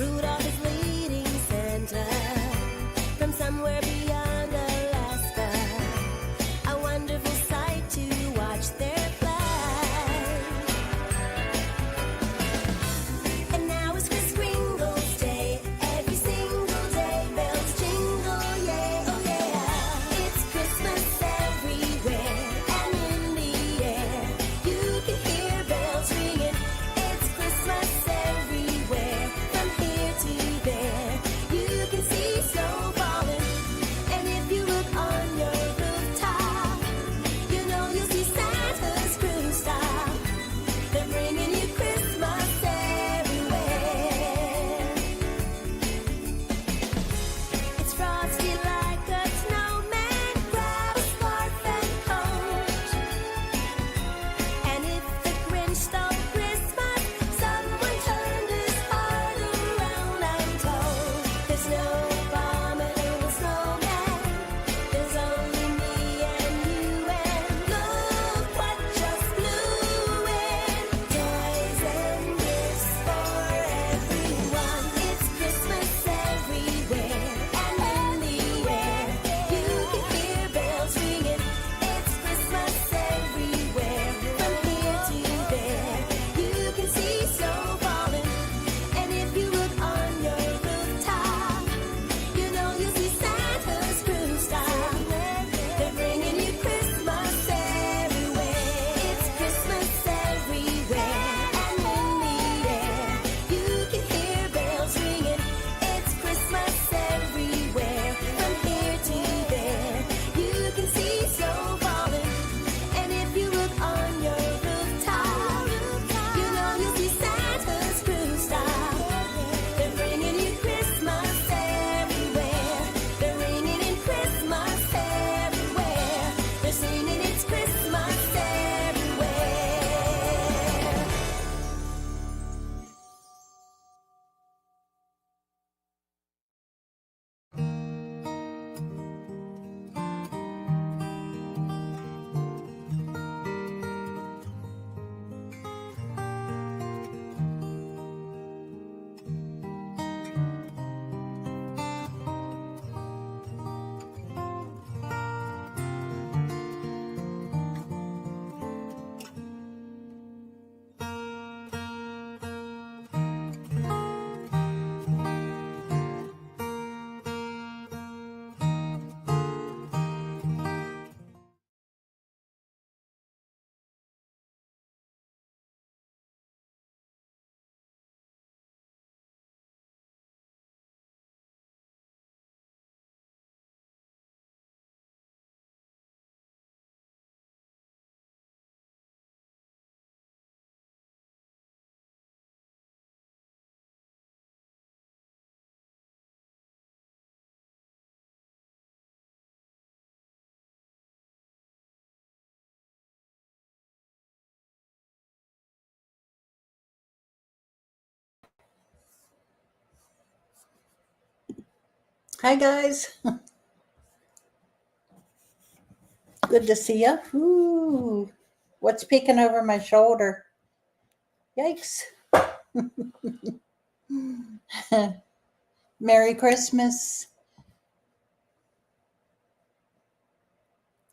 Rudolph is leading Santa from somewhere beyond Alaska. A wonderful sight to watch their flight. And now it's Kris Kringle's Day. Every single day bells jingle, yeah, oh yeah. It's Christmas everywhere and in the air. You can hear bells ringing. It's Christmas everywhere from here to there. You can see snow falling, and if you look on your rooftop, you know you'll see Santa's crew stop. They're bringing you Christmas everywhere. It's frosty like a snowman. Grab a scarf and coat. And if the Grinch stole Christmas, someone turned his heart around, I'm told. There's no abominable snowman. There's only me and you, and look what just flew in. Toys and gifts for everyone. It's Christmas everywhere and in the air. You can hear bells ringing. It's Christmas everywhere from here to there. You can see snow falling, and if you look on your rooftop, you know you'll see Santa's crew stop. They're bringing you Christmas everywhere. It's Christmas everywhere and in the air. You can hear bells ringing. It's Christmas everywhere from here to there. You can see snow falling, and if you look on your rooftop, you know you'll see Santa's crew stop. They're bringing you Christmas everywhere. They're ringing in Christmas everywhere. They're singing it's Christmas everywhere. Hi guys, good to see you. Ooh, what's peeking over my shoulder? Yikes. Merry Christmas.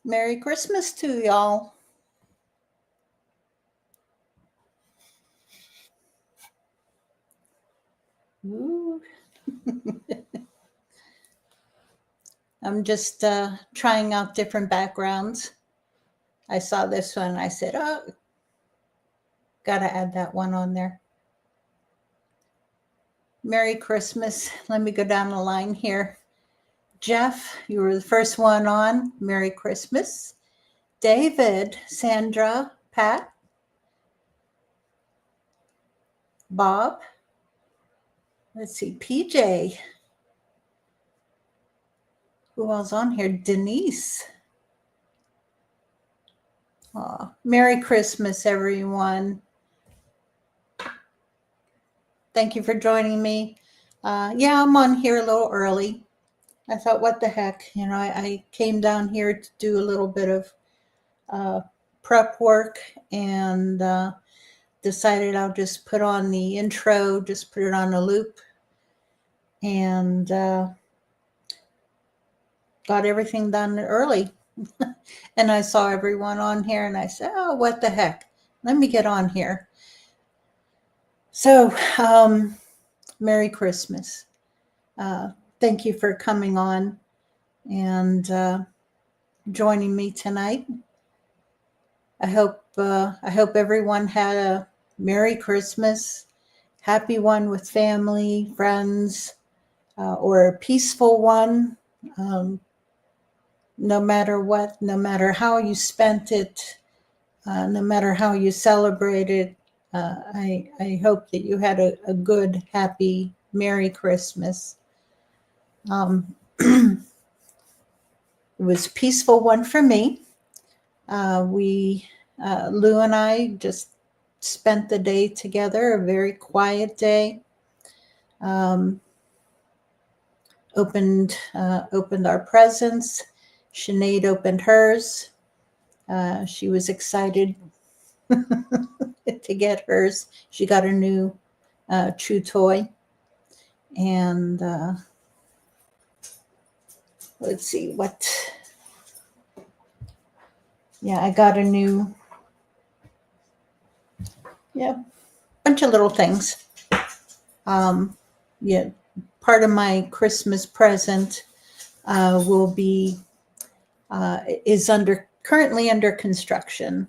Merry Christmas to y'all. Ooh. I'm just trying out different backgrounds. I saw this one. I said, oh, gotta add that one on there. Merry Christmas. Let me go down the line here. Jeff, you were the first one on. Merry Christmas. David, Sandra, Pat, Bob. Let's see, PJ. Who else on here? Denise. Aw, Merry Christmas, everyone. Thank you for joining me. Yeah, I'm on here a little early. I thought, what the heck? You know, I came down here to do a little bit of prep work and decided I'll just put on the intro, just put it on a loop and got everything done early. And I saw everyone on here, and I said, oh, what the heck? Let me get on here. So, Merry Christmas. Thank you for coming on and joining me tonight. I hope everyone had a Merry Christmas, happy one with family, friends, or a peaceful one. No matter what, no matter how you spent it, no matter how you celebrated, I hope that you had a good, happy, Merry Christmas. It was a peaceful one for me. Lou and I just spent the day together, a very quiet day. Opened our presents. Sinead opened hers. She was excited to get hers. She got a new chew toy. And let's see what. Yeah, I got a new, bunch of little things. Yeah, part of my Christmas present will be is currently under construction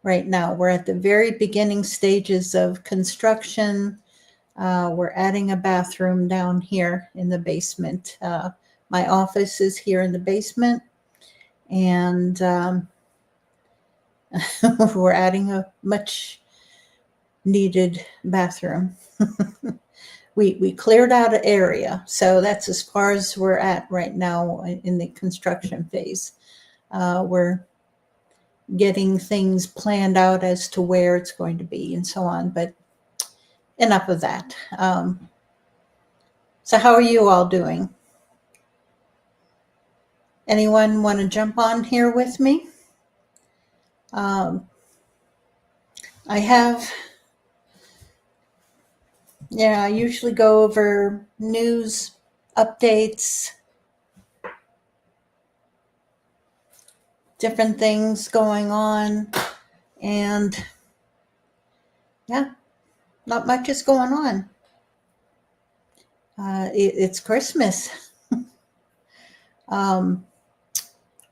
right now. We're at the very beginning stages of construction. We're adding a bathroom down here in the basement. My office is here in the basement, and we're adding a much needed bathroom. We cleared out an area, so that's as far as we're at right now in the construction phase. We're getting things planned out as to where it's going to be and so on, but enough of that. So how are you all doing? Anyone want to jump on here with me? I usually go over news, updates, different things going on, and not much is going on. It's Christmas.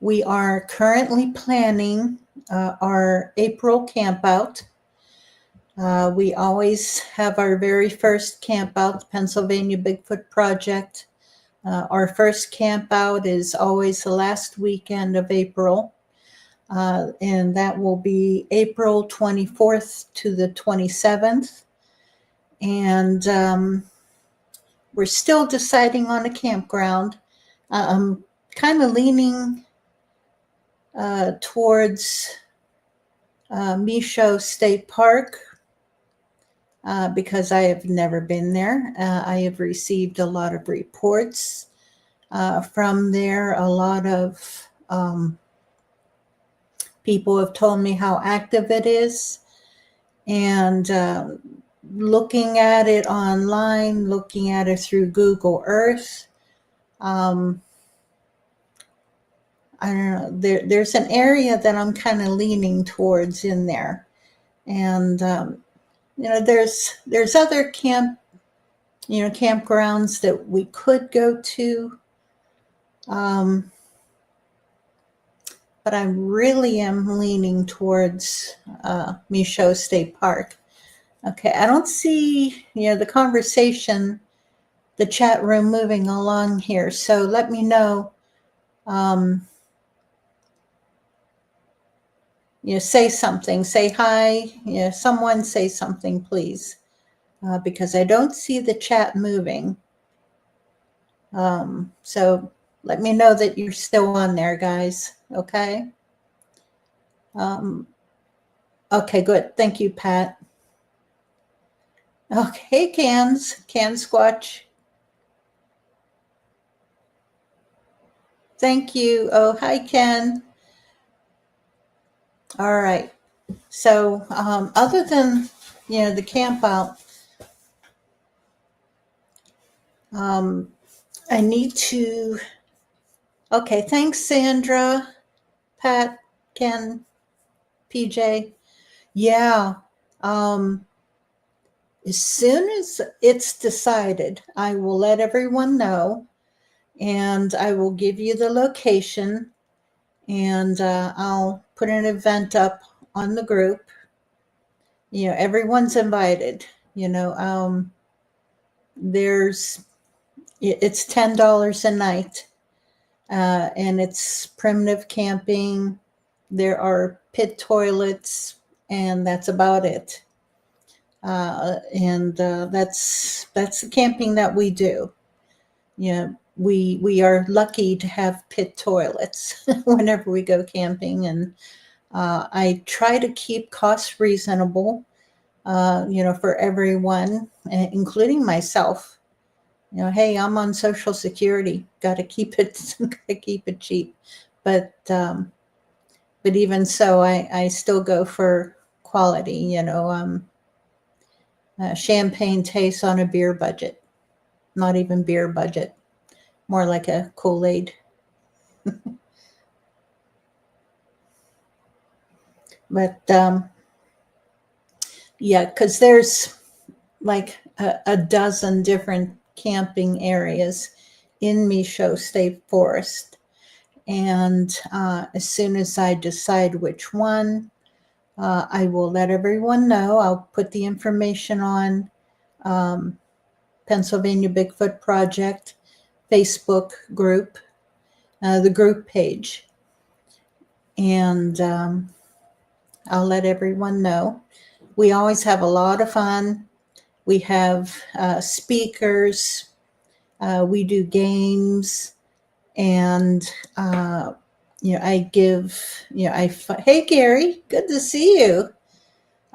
We are currently planning our April campout. We always have our very first camp out, the Pennsylvania Bigfoot Project. Our first camp out is always the last weekend of April, and that will be April 24th to the 27th. And we're still deciding on a campground. I'm kind of leaning towards Michaud State Park. Because I have never been there. I have received a lot of reports from there. A lot of people have told me how active it is. And looking at it online, looking at it through Google Earth, I don't know, there's an area that I'm kind of leaning towards in there. And there's other campgrounds that we could go to, but I really am leaning towards Michaud State Park. Okay, I don't see the conversation, the chat room moving along here. So let me know. Say something. Say hi. Someone say something, please. Because I don't see the chat moving. So let me know that you're still on there, guys. Okay. Okay, good. Thank you, Pat. Okay, Can Squatch. Thank you. Oh, hi, Ken. All right. So other than, the camp out, I need to. Okay, thanks, Sandra, Pat, Ken, PJ. Yeah. Um, as soon as it's decided, I will let everyone know, and I will give you the location, and I'll put an event up on the group. Everyone's invited. There's it's $10 a night, and it's primitive camping. There are pit toilets, and that's about it. And that's the camping that we do. We are lucky to have pit toilets whenever we go camping, and I try to keep costs reasonable. For everyone, including myself. Hey, I'm on Social Security. Got to keep it, got to keep it cheap. But even so, I still go for quality. Champagne tastes on a beer budget. Not even beer budget. More like a Kool-Aid. But yeah, because there's like a dozen different camping areas in Micho State Forest. And as soon as I decide which one, I will let everyone know. I'll put the information on Pennsylvania Bigfoot Project Facebook group, the group page. And I'll let everyone know. We always have a lot of fun. We have speakers. We do games. And, I give, hey, Gary, good to see you.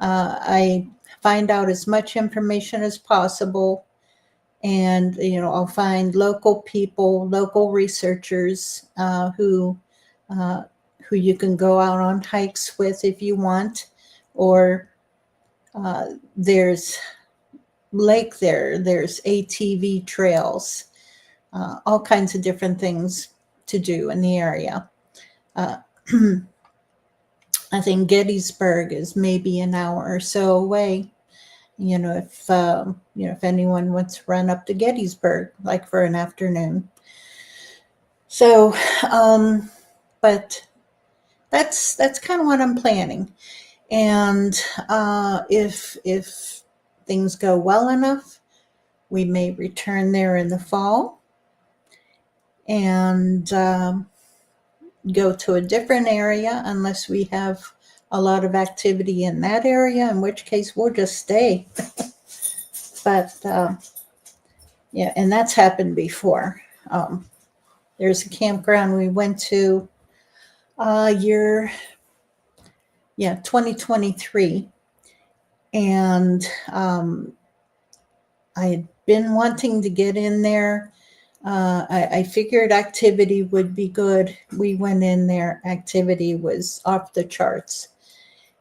I find out as much information as possible. And, I'll find local people, local researchers who you can go out on hikes with if you want. Or there's lake there, there's ATV trails. All kinds of different things to do in the area. I think Gettysburg is maybe an hour or so away. If anyone wants to run up to Gettysburg, like for an afternoon. So, but that's kind of what I'm planning. And if things go well enough, we may return there in the fall. And go to a different area unless we have a lot of activity in that area, in which case we'll just stay. But yeah, and that's happened before. There's a campground we went to 2023, and I had been wanting to get in there. I figured activity would be good. We went in there. Activity was off the charts.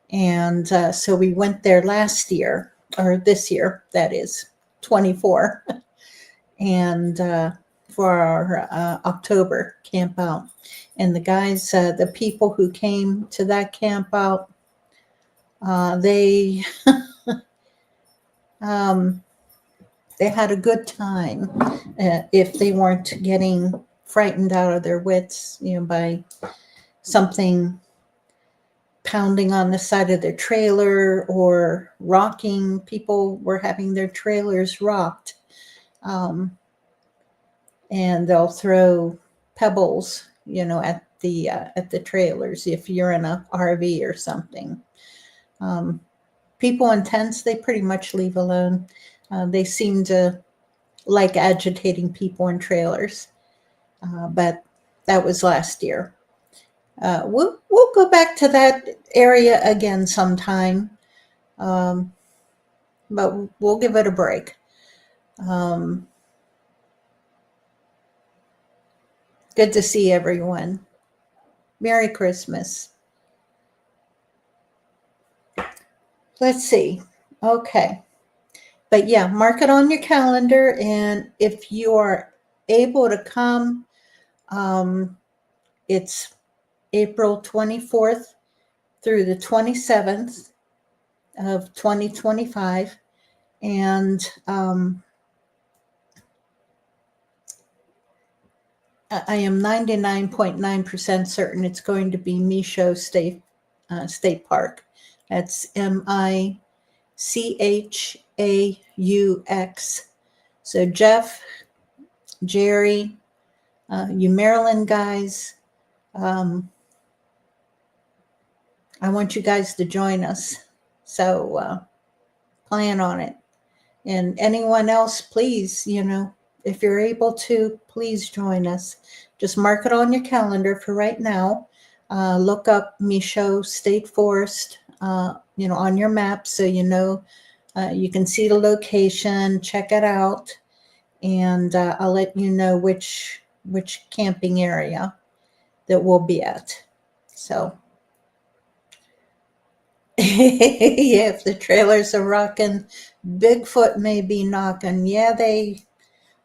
And so we went there last year, or this year, that is, 24. And for our October camp out. And the guys, the people who came to that camp out, they they had a good time if they weren't getting frightened out of their wits, by something pounding on the side of their trailer or rocking. People were having their trailers rocked, and they'll throw pebbles, at the trailers if you're in a RV or something. People in tents, they pretty much leave alone. They seem to like agitating people in trailers, but that was last year. We'll go back to that area again sometime, but we'll give it a break. Good to see everyone. Merry Christmas. Let's see. Okay. But yeah, mark it on your calendar. And if you are able to come, it's April 24th through the 27th of 2025. And I am 99.9% certain it's going to be Michaud State Park. That's Michaux. So Jeff, Jerry, you Maryland guys, I want you guys to join us. So plan on it. And anyone else, please, if you're able to, please join us. Just mark it on your calendar for right now. Look up Michaud State Forest, on your map so you can see the location, check it out, and I'll let you know which camping area that we'll be at. So, yeah, if the trailers are rocking, Bigfoot may be knocking. Yeah,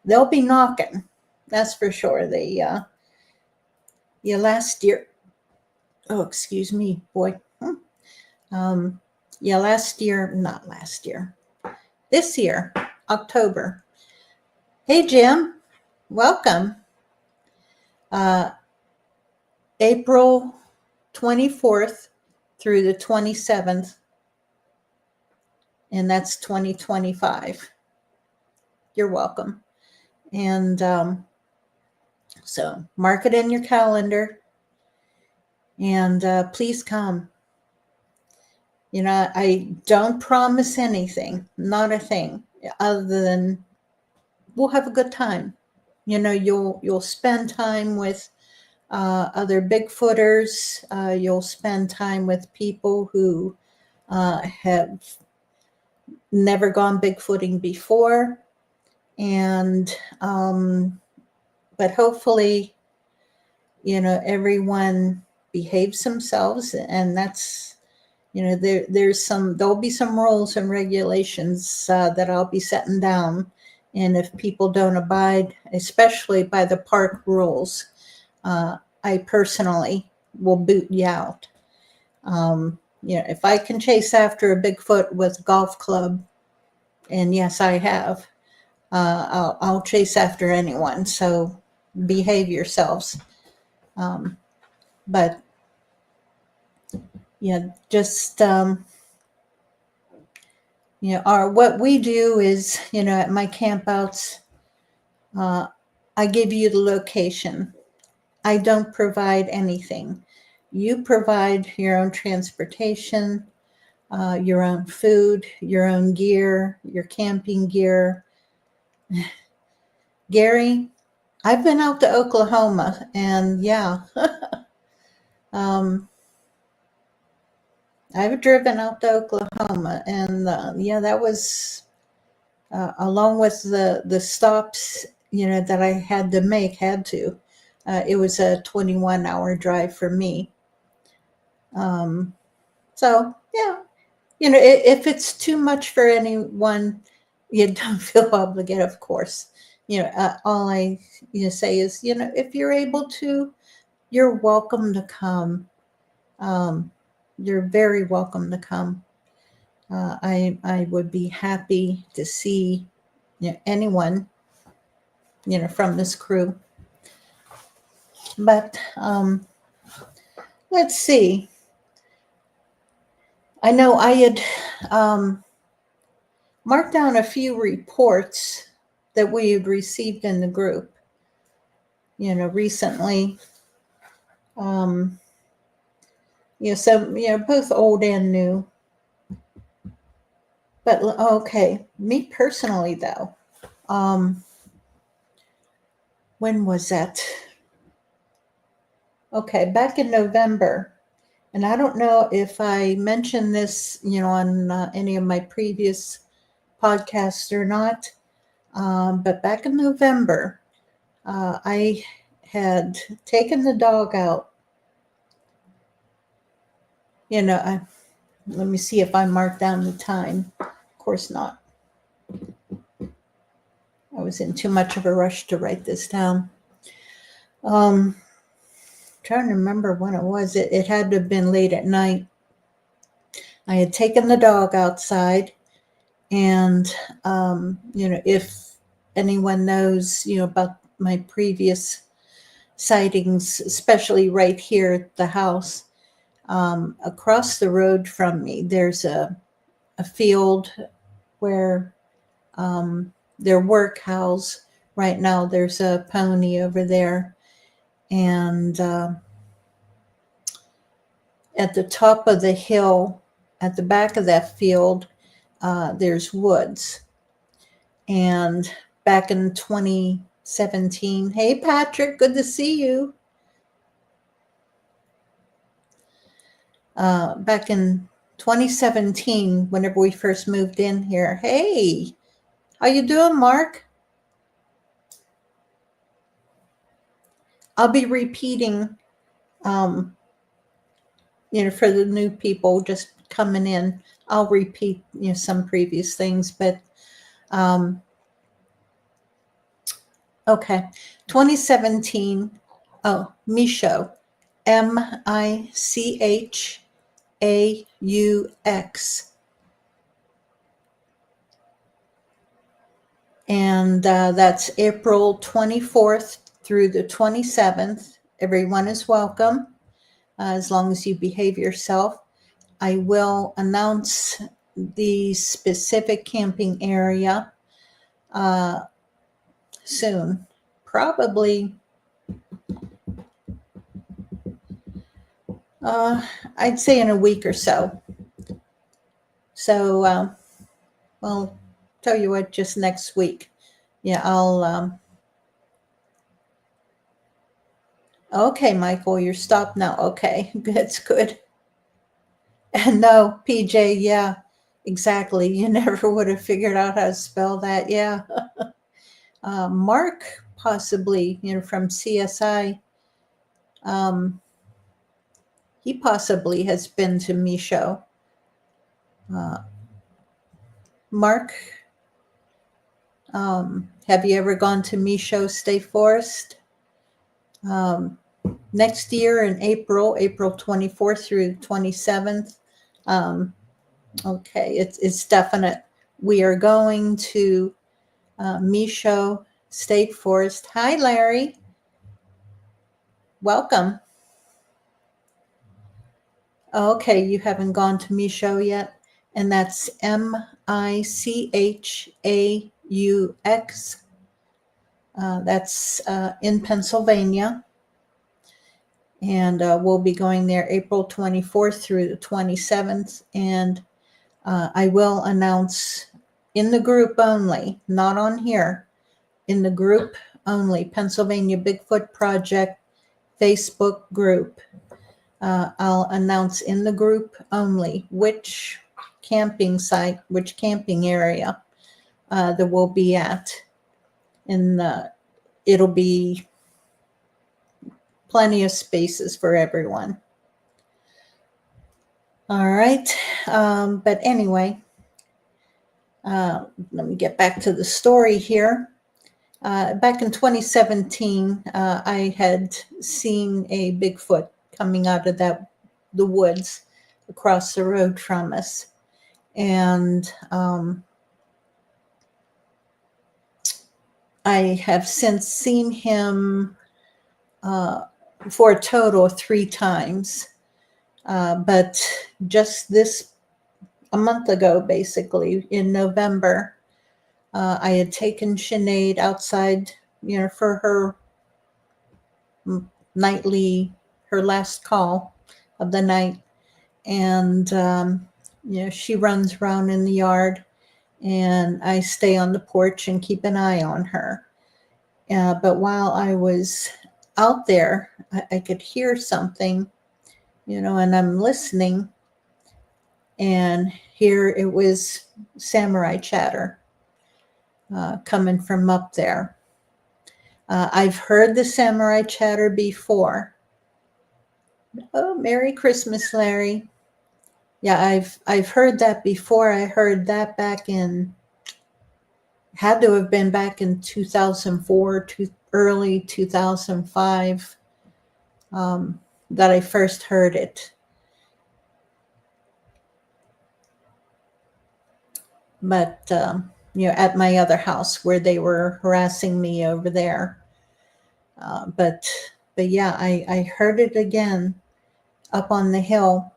they'll be knocking. That's for sure. Last year. Oh, excuse me, boy. Not last year. This year, October. Hey, Jim, welcome. April 24th through the 27th, and that's 2025. You're welcome. And so mark it in your calendar, and please come. I don't promise anything, not a thing, other than we'll have a good time. You'll spend time with other Bigfooters. You'll spend time with people who have never gone Bigfooting before. And, but hopefully, everyone behaves themselves, and that's, there'll be some rules and regulations that I'll be setting down. And if people don't abide, especially by the park rules, I personally will boot you out. If I can chase after a Bigfoot with a golf club, and yes, I have, I'll chase after anyone. So behave yourselves. But yeah, just what we do is, at my campouts, I give you the location. I don't provide anything. You provide your own transportation, your own food, your own gear, your camping gear. Gary, I've been out to Oklahoma, and yeah, I've driven out to Oklahoma, and that was along with the stops, that I had to make. It was a 21-hour drive for me. So yeah, if it's too much for anyone, you don't feel obligated, of course. All I say is, if you're able to, you're welcome to come. You're very welcome to come. I would be happy to see anyone from this crew. But let's see. I know I had marked down a few reports that we had received in the group, recently. Both old and new. But okay, me personally though, when was that? Okay, back in November. And I don't know if I mentioned this, on any of my previous podcasts or not. But back in November, I had taken the dog out. Let me see if I marked down the time. Of course not. I was in too much of a rush to write this down. Trying to remember when it was. It had to have been late at night. I had taken the dog outside, and if anyone knows, about my previous sightings, especially right here at the house, across the road from me, there's a field where their work house. Right now, there's a pony over there, and at the top of the hill, at the back of that field, there's woods. And back in 2017, hey Patrick, good to see you. Back in 2017, whenever we first moved in here, hey, how you doing, Mark? I'll be repeating, for the new people just coming in. I'll repeat, some previous things, but okay. 2017. Oh, Micho, Michaux, and that's April 24th through the 27th. Everyone is welcome, as long as you behave yourself. I will announce the specific camping area soon, probably. I'd say in a week or so. So, well, tell you what, just next week. Yeah, I'll. Okay, Michael, you're stopped now. Okay, that's good. And no, PJ, yeah, exactly. You never would have figured out how to spell that. Yeah. Mark, possibly, from CSI. He possibly has been to Micho. Mark, have you ever gone to Micho State Forest? Next year in April 24th through 27th. Okay, it's definite. We are going to Micho State Forest. Hi, Larry. Welcome. Okay, you haven't gone to Micho yet, and that's Michaux. That's in Pennsylvania, and we'll be going there April 24th through the 27th, and I will announce in the group only, not on here, in the group only, Pennsylvania Bigfoot Project Facebook group. I'll announce in the group only which camping site, which camping area that we'll be at. And it'll be plenty of spaces for everyone. All right. But anyway, let me get back to the story here. Back in 2017, I had seen a Bigfoot coming out of the woods across the road from us. And I have since seen him for a total of 3 times. But just a month ago, basically, in November, I had taken Sinead outside, for her her last call of the night. And, she runs around in the yard, and I stay on the porch and keep an eye on her. But while I was out there, I could hear something, and I'm listening, and here it was samurai chatter coming from up there. I've heard the samurai chatter before. Oh, Merry Christmas, Larry. Yeah, I've heard that before. I heard that back in Had to have been back in 2004 to early 2005 that I first heard it. But at my other house where they were harassing me over there. But yeah, I heard it again up on the hill.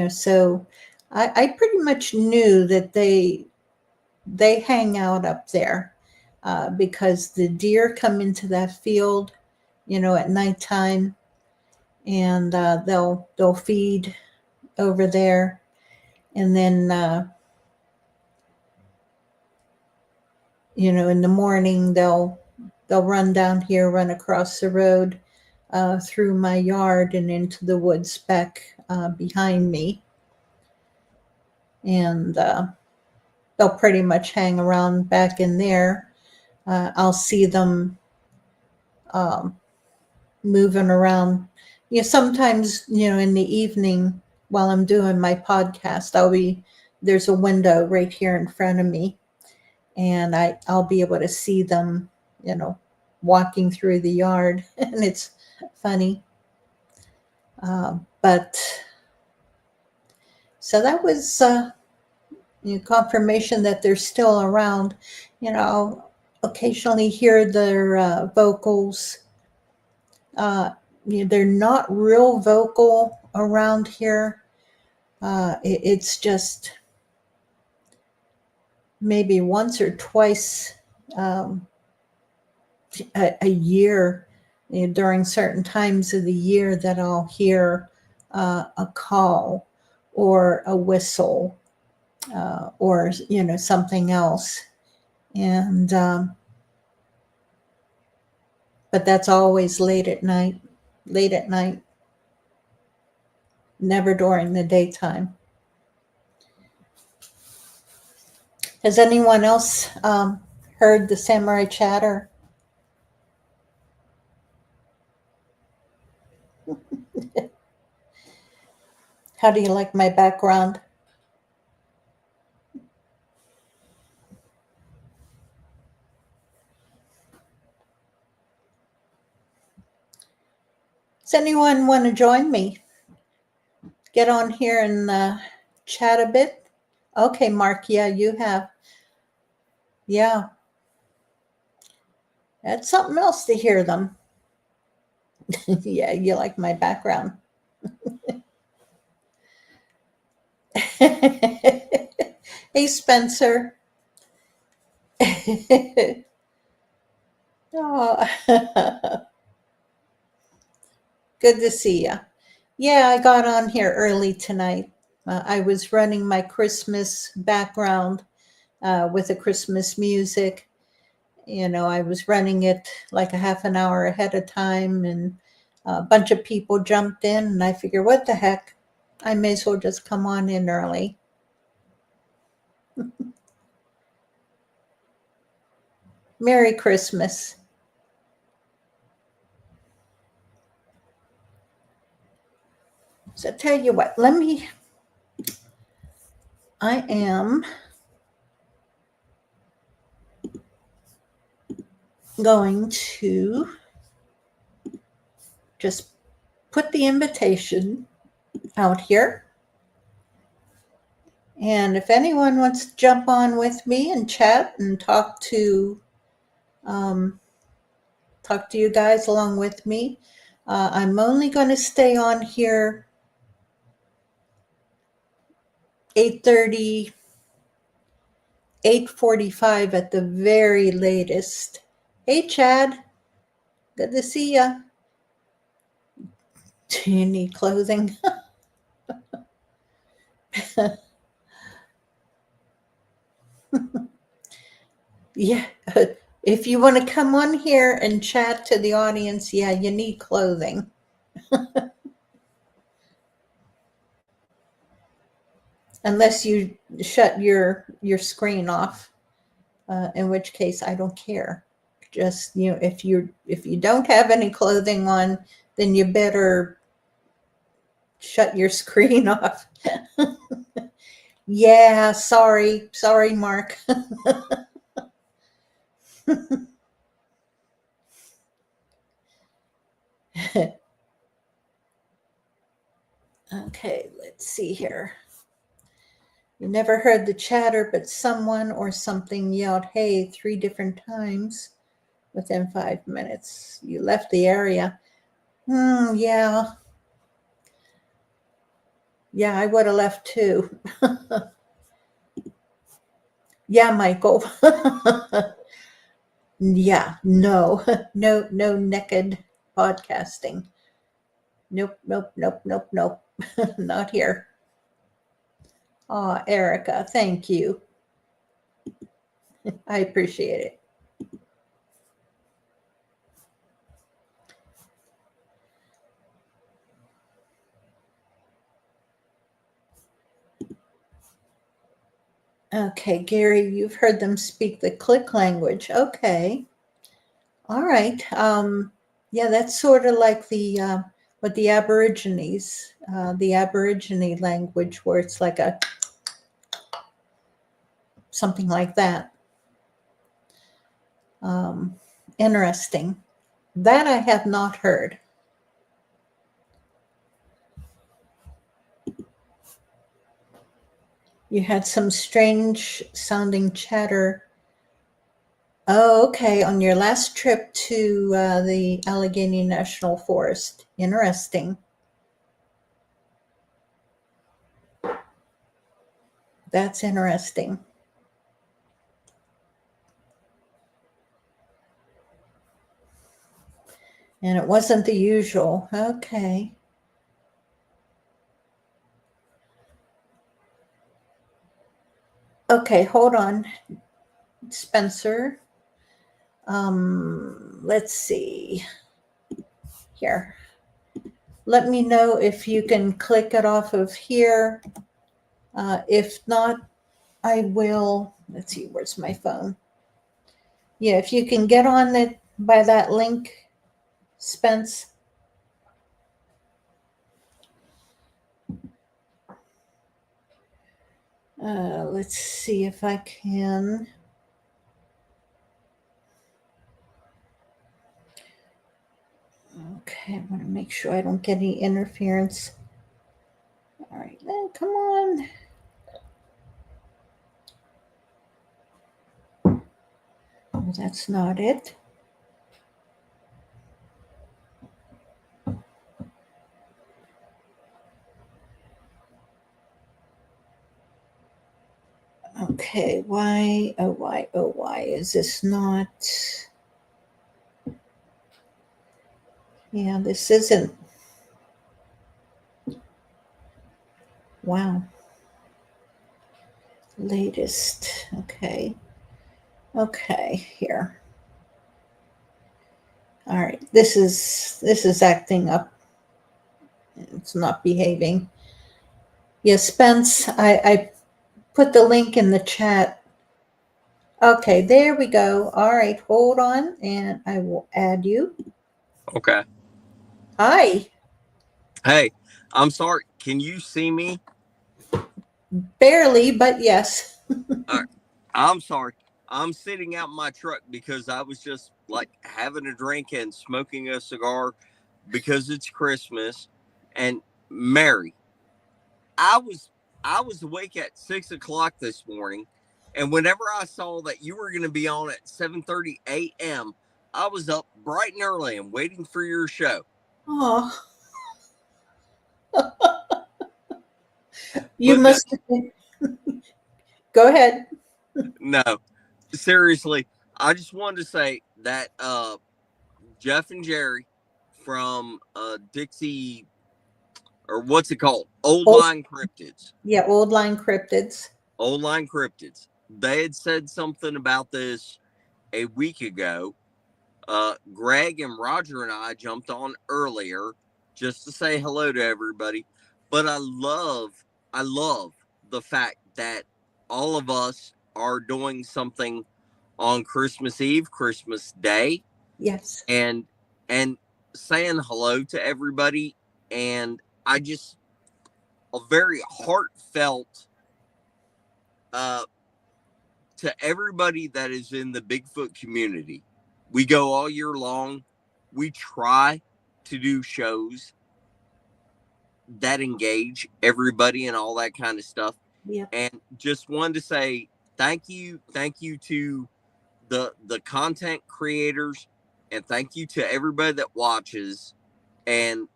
So I pretty much knew that they hang out up there because the deer come into that field, at nighttime, and they'll feed over there, and then in the morning they'll run down here, run across the road through my yard and into the woods back behind me, and they'll pretty much hang around back in there. I'll see them moving around. Sometimes, in the evening while I'm doing my podcast, there's a window right here in front of me, and I'll be able to see them, walking through the yard, and it's funny. But so that was confirmation that they're still around. I'll occasionally hear their vocals. They're not real vocal around here. It's just maybe once or twice a year, during certain times of the year, that I'll hear a call or a whistle or something else, and but that's always late at night, never during the daytime. Has anyone else heard the samurai chatter? How do you like my background? Does anyone want to join me? Get on here and chat a bit? Okay, Mark, yeah, you have. Yeah. That's something else to hear them. Yeah, you like my background. Hey, Spencer. Oh, good to see you. Yeah, I got on here early tonight. I was running my Christmas background with the Christmas music. I was running it like a half an hour ahead of time, and a bunch of people jumped in, and I figured, what the heck? I may as well just come on in early. Merry Christmas. So tell you what, I am going to just put the invitation out here. And if anyone wants to jump on with me and chat and talk to you guys along with me, I'm only going to stay on here 8:30, 8:45 at the very latest. Hey, Chad. Good to see ya. Do you need clothing? Yeah. If you want to come on here and chat to the audience, yeah, you need clothing. Unless you shut your screen off, in which case I don't care. Just, if you don't have any clothing on, then you better shut your screen off. Yeah, sorry, Mark. Okay, let's see here. You never heard the chatter, but someone or something yelled, "Hey," 3 different times within 5 minutes. You left the area. Yeah. Yeah, I would have left too. Yeah, Michael. Yeah, no, no naked podcasting. Nope, nope, nope, nope, nope. Not here. Oh, Erica, thank you. I appreciate it. Okay, Gary, you've heard them speak the click language. Okay. All right. Yeah, that's sort of like what the Aborigines, the Aborigine language, where it's like a something like that. Interesting. That I have not heard. You had some strange sounding chatter. Oh, okay. On your last trip to the Allegheny National Forest. Interesting. That's interesting. And it wasn't the usual. Okay. Okay, hold on, Spencer. Let's see here. Let me know if you can click it off of here. If not, I will. Let's see, where's my phone? Yeah, if you can get on it by that link, Spence. Let's see if I can. Okay, I want to make sure I don't get any interference. All right, then come on. Oh, that's not it. Okay, why, oh, why, oh, why is this not? Yeah, this isn't. Wow. Latest. Okay. Okay, here. All right. This is acting up. It's not behaving. Yeah, Spence, I put the link in the chat. Okay, there we go. All right, hold on and I will add you. Okay. Hi. Hey, I'm sorry. Can you see me? Barely, but yes. I'm sorry. I'm sitting out in my truck because I was just like having a drink and smoking a cigar because it's Christmas. And Mary, I was I was awake at 6 o'clock this morning, and whenever I saw that you were going to be on at 7:30 a.m., I was up bright and early and waiting for your show. Oh, you But no, must have been. Go ahead. no, seriously, I just wanted to say that Jeff and Jerry from Dixie, or what's it called? Old Old, Line Cryptids. yeah, old line cryptids. Old Line Cryptids. They had said something about this a week ago. Greg and Roger and I jumped on earlier just to say hello to everybody. But I love the fact that all of us are doing something on Christmas Eve, Christmas Day, Yes. and saying hello to everybody. And I just a very heartfelt to everybody that is in the Bigfoot community, we go all year long. We try to do shows that engage everybody and all that kind of stuff. Yep. And just wanted to say thank you to the content creators, and thank you to everybody that watches. And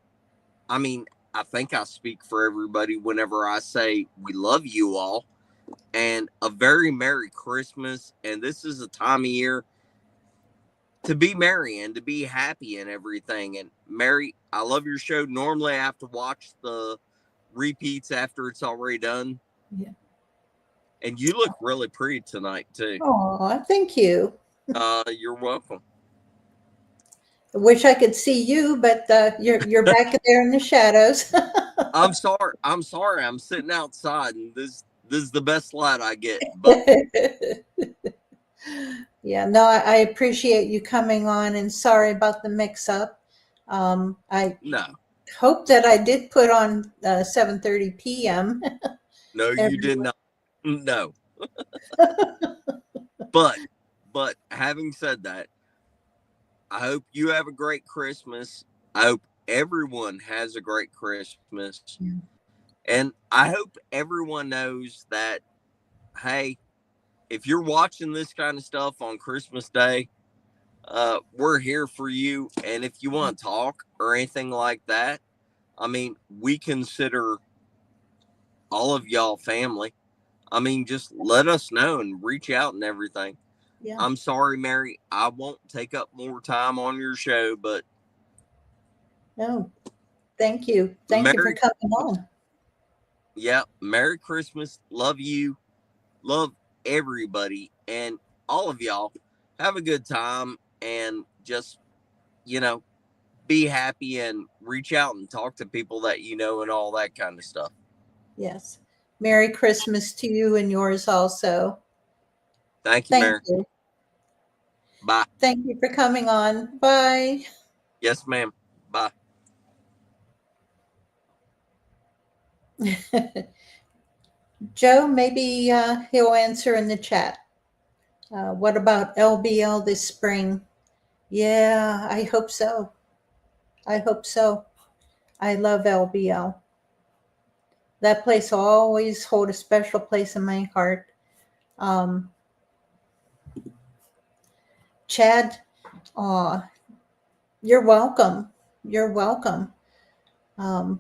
I mean, I think I speak for everybody whenever I say we love you all, and a very Merry Christmas. And this is a time of year to be merry and to be happy and everything. And Mary, I love your show. Normally I have to watch the repeats after it's already done. Yeah. And you look really pretty tonight too. Oh, thank you. You're welcome. I wish I could see you, but you're back there in the shadows. I'm sorry. I'm sitting outside, and this is the best light I get. But yeah, no, I appreciate you coming on, and sorry about the mix-up. I no, hope that I did put on 7:30 p.m. no, you did not. No. But having said that, I hope you have a great Christmas. I hope everyone has a great Christmas. Yeah. And I hope everyone knows that, hey, if you're watching this kind of stuff on Christmas Day, we're here for you. And if you want to talk or anything like that, I mean, we consider all of y'all family. I mean, just let us know and reach out and everything. Yeah. I'm sorry, Mary. I won't take up more time on your show, but No, thank you. Thank you for coming on. Yeah, Merry Christmas. Love you. Love everybody. And all of y'all, have a good time and just, be happy and reach out and talk to people that you know and all that kind of stuff. Yes. Merry Christmas to you and yours also. Thank you, Mary. You. Bye. Thank you for coming on. Bye. Yes, ma'am. Bye. Joe, maybe he'll answer in the chat. What about LBL this spring? Yeah, I hope so. I hope so. I love LBL. That place will always hold a special place in my heart. Chad, you're welcome. You're welcome. Well,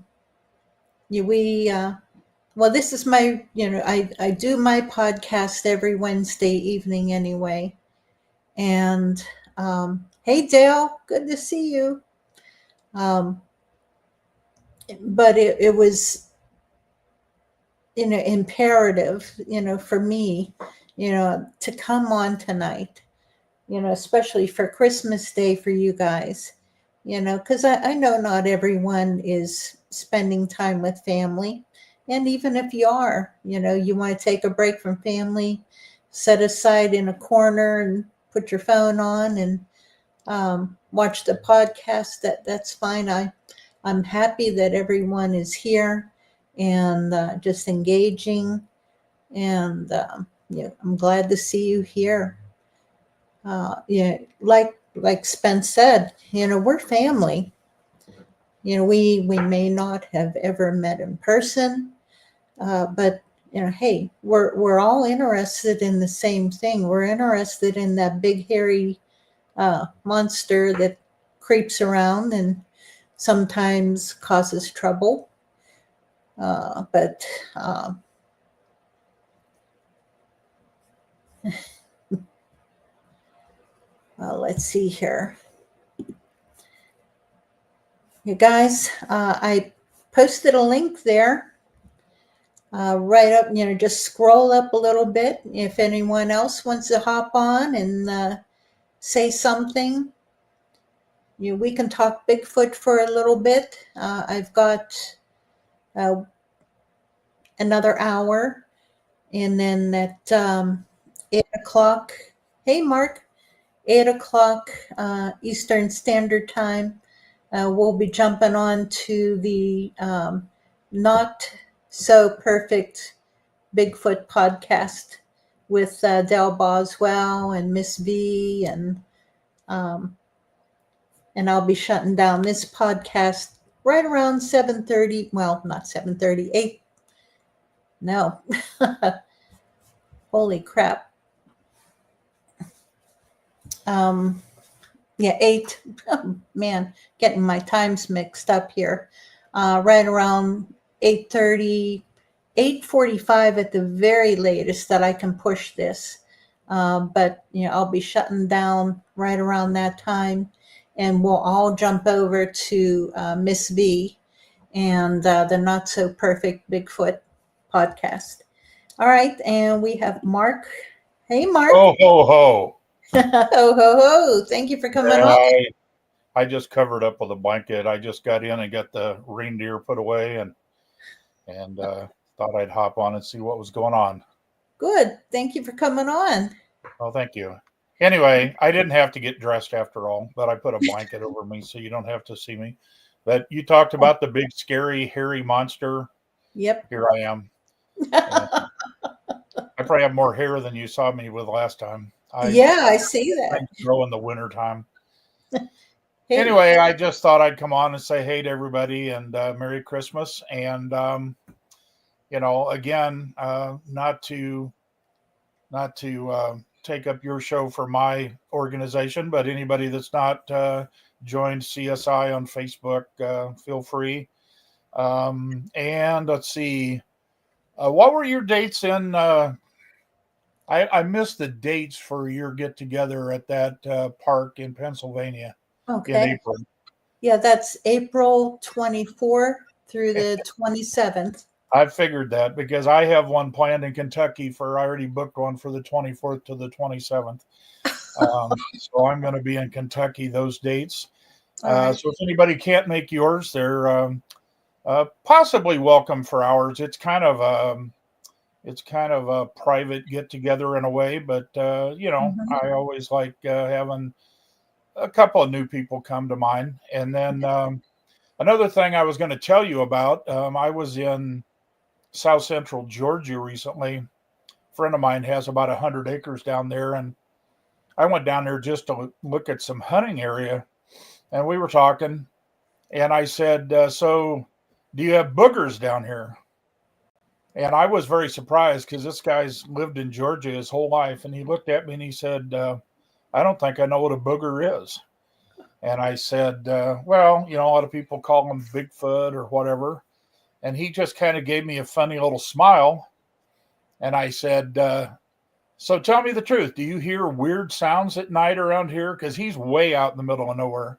this is my, I do my podcast every Wednesday evening anyway. And hey, Dale, good to see you. But it was, imperative, for me, to come on tonight, especially for Christmas Day for you guys, because I know not everyone is spending time with family. And even if you are, you want to take a break from family, set aside in a corner and put your phone on and watch the podcast, that's fine. I'm happy that everyone is here and just engaging. And I'm glad to see you here. Like Spence said, we're family. We may not have ever met in person, but hey, we're all interested in the same thing. We're interested in that big hairy monster that creeps around and sometimes causes trouble. But let's see here. You guys, I posted a link there. Right up, just scroll up a little bit. If anyone else wants to hop on and say something, we can talk Bigfoot for a little bit. I've got another hour, and then at 8 o'clock, hey Mark, 8 o'clock Eastern Standard Time, we'll be jumping on to the Not So Perfect Bigfoot podcast with Del Boswell and Miss V, um, and I'll be shutting down this podcast right around 7:30. Well, not 7:30, 8. No. Holy crap. Yeah, 8. Oh, man, getting my times mixed up here. Right around 8:30, 8:45 at the very latest that I can push this. But I'll be shutting down right around that time, and we'll all jump over to Miss V and the Not So Perfect Bigfoot podcast. All right, and we have Mark. Hey, Mark. Oh, ho, ho. Ho, ho, ho. Thank you for coming Yeah, on. I just covered up with a blanket. I just got in and got the reindeer put away and thought I'd hop on and see what was going on. Good. Thank you for coming on. Well, thank you. Anyway, I didn't have to get dressed after all, but I put a blanket over me so you don't have to see me. But you talked about the big, scary, hairy monster. Yep. Here I am. I probably have more hair than you saw me with last time. Yeah, I see that. I grow in the wintertime. Hey, Anyway, I just thought I'd come on and say hey to everybody and Merry Christmas. And again, not to take up your show for my organization, but anybody that's not joined CSI on Facebook, feel free. And let's see, what were your dates in? I missed the dates for your get together at that park in Pennsylvania in okay. April. Yeah, that's April 24th through the 27th. I figured that because I have one planned in Kentucky I already booked one for the 24th to the 27th. So I'm going to be in Kentucky those dates. Right. So if anybody can't make yours, they're possibly welcome for ours. It's kind of a private get together in a way, but I always like having a couple of new people come to mind. And then another thing I was going to tell you about, I was in South Central Georgia recently. A friend of mine has about 100 acres down there, and I went down there just to look at some hunting area, and we were talking, and I said, so do you have boogers down here? And I was very surprised because this guy's lived in Georgia his whole life, and he looked at me and he said, I don't think I know what a booger is. And I said, well, a lot of people call them Bigfoot or whatever. And he just kind of gave me a funny little smile. And I said, so tell me the truth. Do you hear weird sounds at night around here? Because he's way out in the middle of nowhere.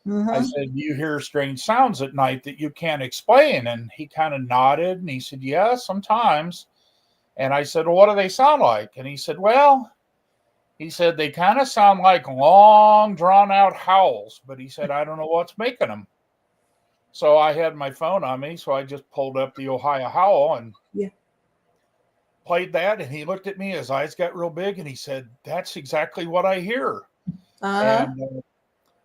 I said, do you hear strange sounds at night that you can't explain? And he kind of nodded and he said, yeah, sometimes. And I said, well, what do they sound like? And he said, they kind of sound like long, drawn out howls. But he said, I don't know what's making them. So I had my phone on me, so I just pulled up the Ohio Howl and played that. And he looked at me, his eyes got real big, and he said, that's exactly what I hear. And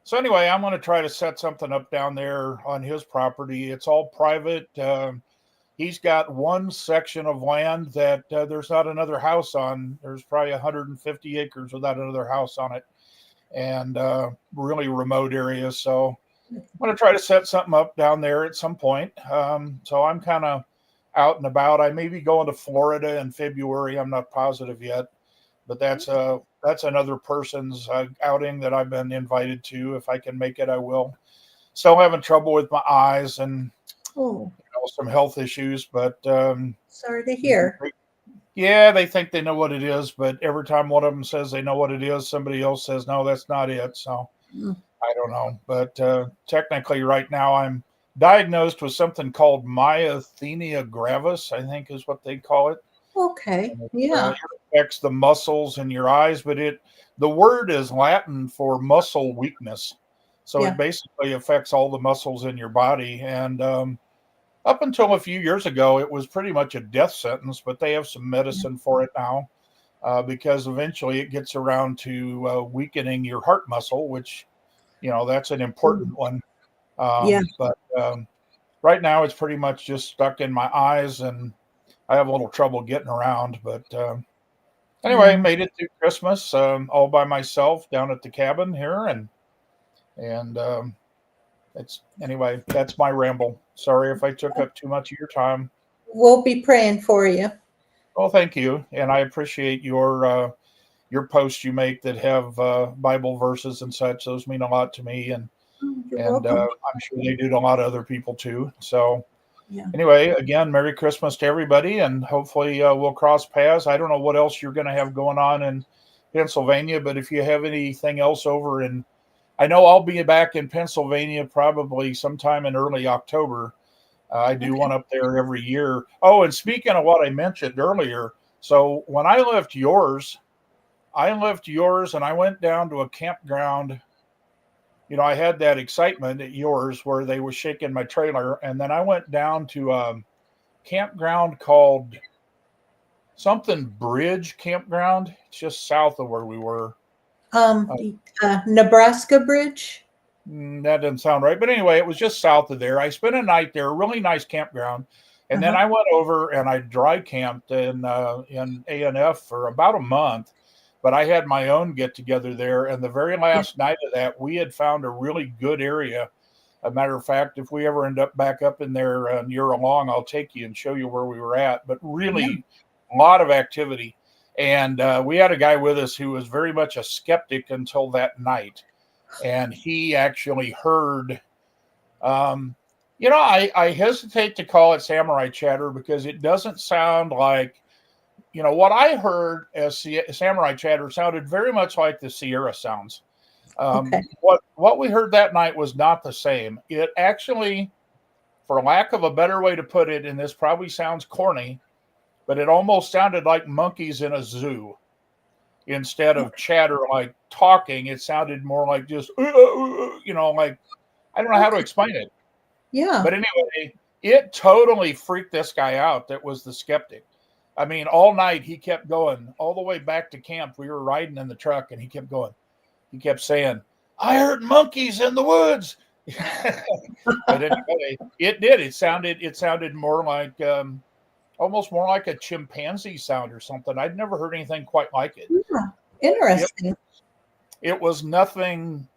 so anyway, I'm going to try to set something up down there on his property. It's all private. He's got one section of land that there's not another house on. There's probably 150 acres without another house on it, and really remote areas. So I'm going to try to set something up down there at some point. So I'm kind of out and about. I may be going to Florida in February. I'm not positive yet, but that's another person's outing that I've been invited to. If I can make it, I will. Still having trouble with my eyes and some health issues, but sorry to hear. Yeah, they think they know what it is, but every time one of them says they know what it is, somebody else says, no, that's not it. So I don't know. But technically right now I'm diagnosed with something called myasthenia gravis, I think is what they call it. Okay. It affects the muscles in your eyes, but the word is Latin for muscle weakness. So it basically affects all the muscles in your body. And up until a few years ago, it was pretty much a death sentence, but they have some medicine for it now because eventually it gets around to weakening your heart muscle, which, that's an important one. But right now it's pretty much just stuck in my eyes and I have a little trouble getting around, but Anyway, made it through Christmas all by myself down at the cabin here, and it's anyway. That's my ramble. Sorry if I took up too much of your time. We'll be praying for you. Well, thank you, and I appreciate your posts you make that have Bible verses and such. Those mean a lot to me, and You're and welcome. I'm sure they do to a lot of other people too. So Yeah. anyway, again, Merry Christmas to everybody, and hopefully we'll cross paths. I don't know what else you're going to have going on in Pennsylvania, but if you have anything else over in, I know I'll be back in Pennsylvania probably sometime in early October. I do one up there every year. Oh, and speaking of what I mentioned earlier, so when I left yours and I went down to a campground. I had that excitement at yours where they were shaking my trailer. And then I went down to a campground called something Bridge Campground. It's just south of where we were. Nebraska Bridge. That doesn't sound right. But anyway, it was just south of there. I spent a night there, really nice campground. And then I went over and I dry camped in A&F for about a month. But I had my own get together there. And the very last night of that, we had found a really good area. A matter of fact, if we ever end up back up in there and you're along, I'll take you and show you where we were at. But really, a lot of activity. And we had a guy with us who was very much a skeptic until that night. And he actually heard, I hesitate to call it samurai chatter because it doesn't sound like, what I heard as samurai chatter sounded very much like the Sierra sounds. What we heard that night was not the same. It actually, for lack of a better way to put it, and this probably sounds corny, but it almost sounded like monkeys in a zoo. Instead of chatter like talking, it sounded more like just, like, I don't know how to explain it. Yeah. But anyway, it totally freaked this guy out that was the skeptic. I mean, all night he kept going all the way back to camp. We were riding in the truck and he kept going. He kept saying, I heard monkeys in the woods. But anyway, it did. It sounded more like, almost more like a chimpanzee sound or something. I'd never heard anything quite like it. Yeah. Interesting. It was nothing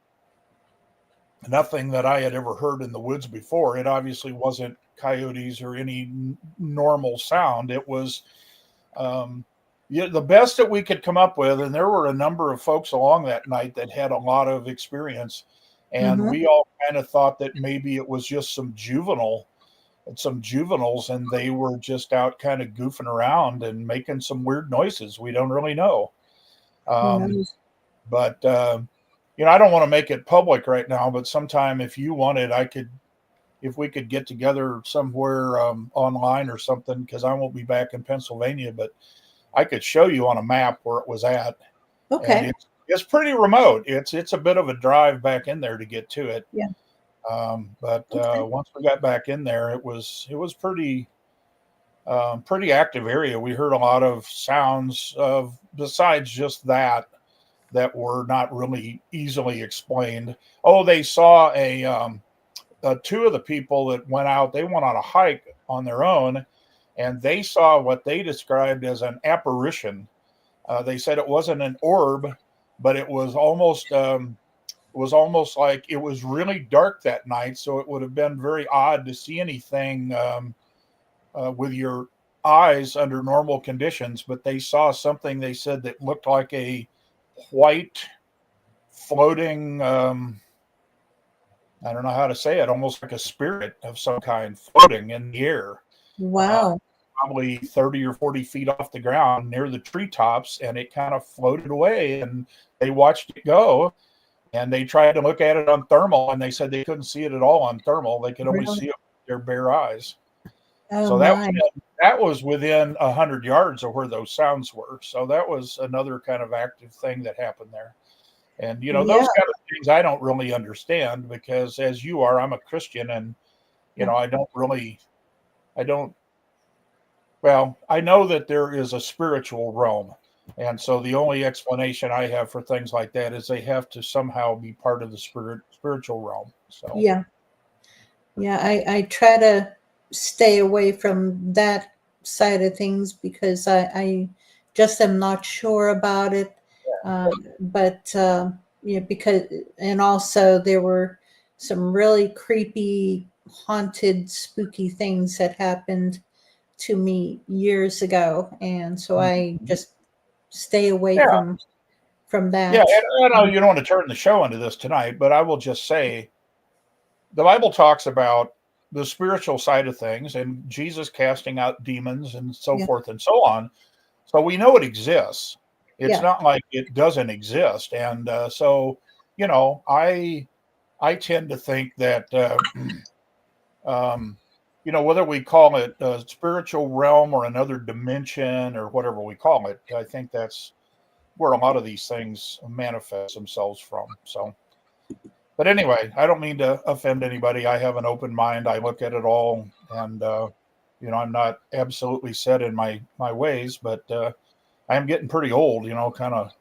that I had ever heard in the woods before. It obviously wasn't coyotes or any normal sound. It was the best that we could come up with. And there were a number of folks along that night that had a lot of experience. And we all kind of thought that maybe it was just some juveniles, and they were just out kind of goofing around and making some weird noises. We don't really know. But I don't want to make it public right now, but sometime if you wanted, if we could get together somewhere online or something, because I won't be back in Pennsylvania, but I could show you on a map where it was at. Okay. And it's pretty remote. It's a bit of a drive back in there to get to it. Yeah. But once we got back in there, it was pretty active area. We heard a lot of sounds of besides just that were not really easily explained. Oh, they saw two of the people that went out. They went on a hike on their own, and they saw what they described as an apparition. They said it wasn't an orb, but it was almost like it was really dark that night. So it would have been very odd to see anything with your eyes under normal conditions. But they saw something, they said, that looked like a white floating, I don't know how to say it, almost like a spirit of some kind floating in the air. Wow. Probably 30 or 40 feet off the ground near the treetops, and it kind of floated away, and they watched it go, and they tried to look at it on thermal, and they said they couldn't see it at all on thermal. They could only see it with their bare eyes. So that was within 100 yards of where those sounds were. So that was another kind of active thing that happened there. And, those kind of things I don't really understand because, as you are, I'm a Christian, and, I know that there is a spiritual realm. And so the only explanation I have for things like that is they have to somehow be part of the spiritual realm. So yeah. I try to stay away from that side of things because I just am not sure about it. But because, and also there were some really creepy, haunted, spooky things that happened to me years ago, and so I just stay away Yeah. from Yeah, that. and I know you don't want to turn the show into this tonight, but I will just say the Bible talks about the spiritual side of things and Jesus casting out demons and so Yeah. forth and so on. So we know it exists. It's Yeah. not like it doesn't exist. And so, I tend to think that, whether we call it a spiritual realm or another dimension or whatever we call it, I think that's where a lot of these things manifest themselves from. So, but anyway, I don't mean to offend anybody. I have an open mind. I look at it all, and I'm not absolutely set in my ways, but I am getting pretty old. Kind of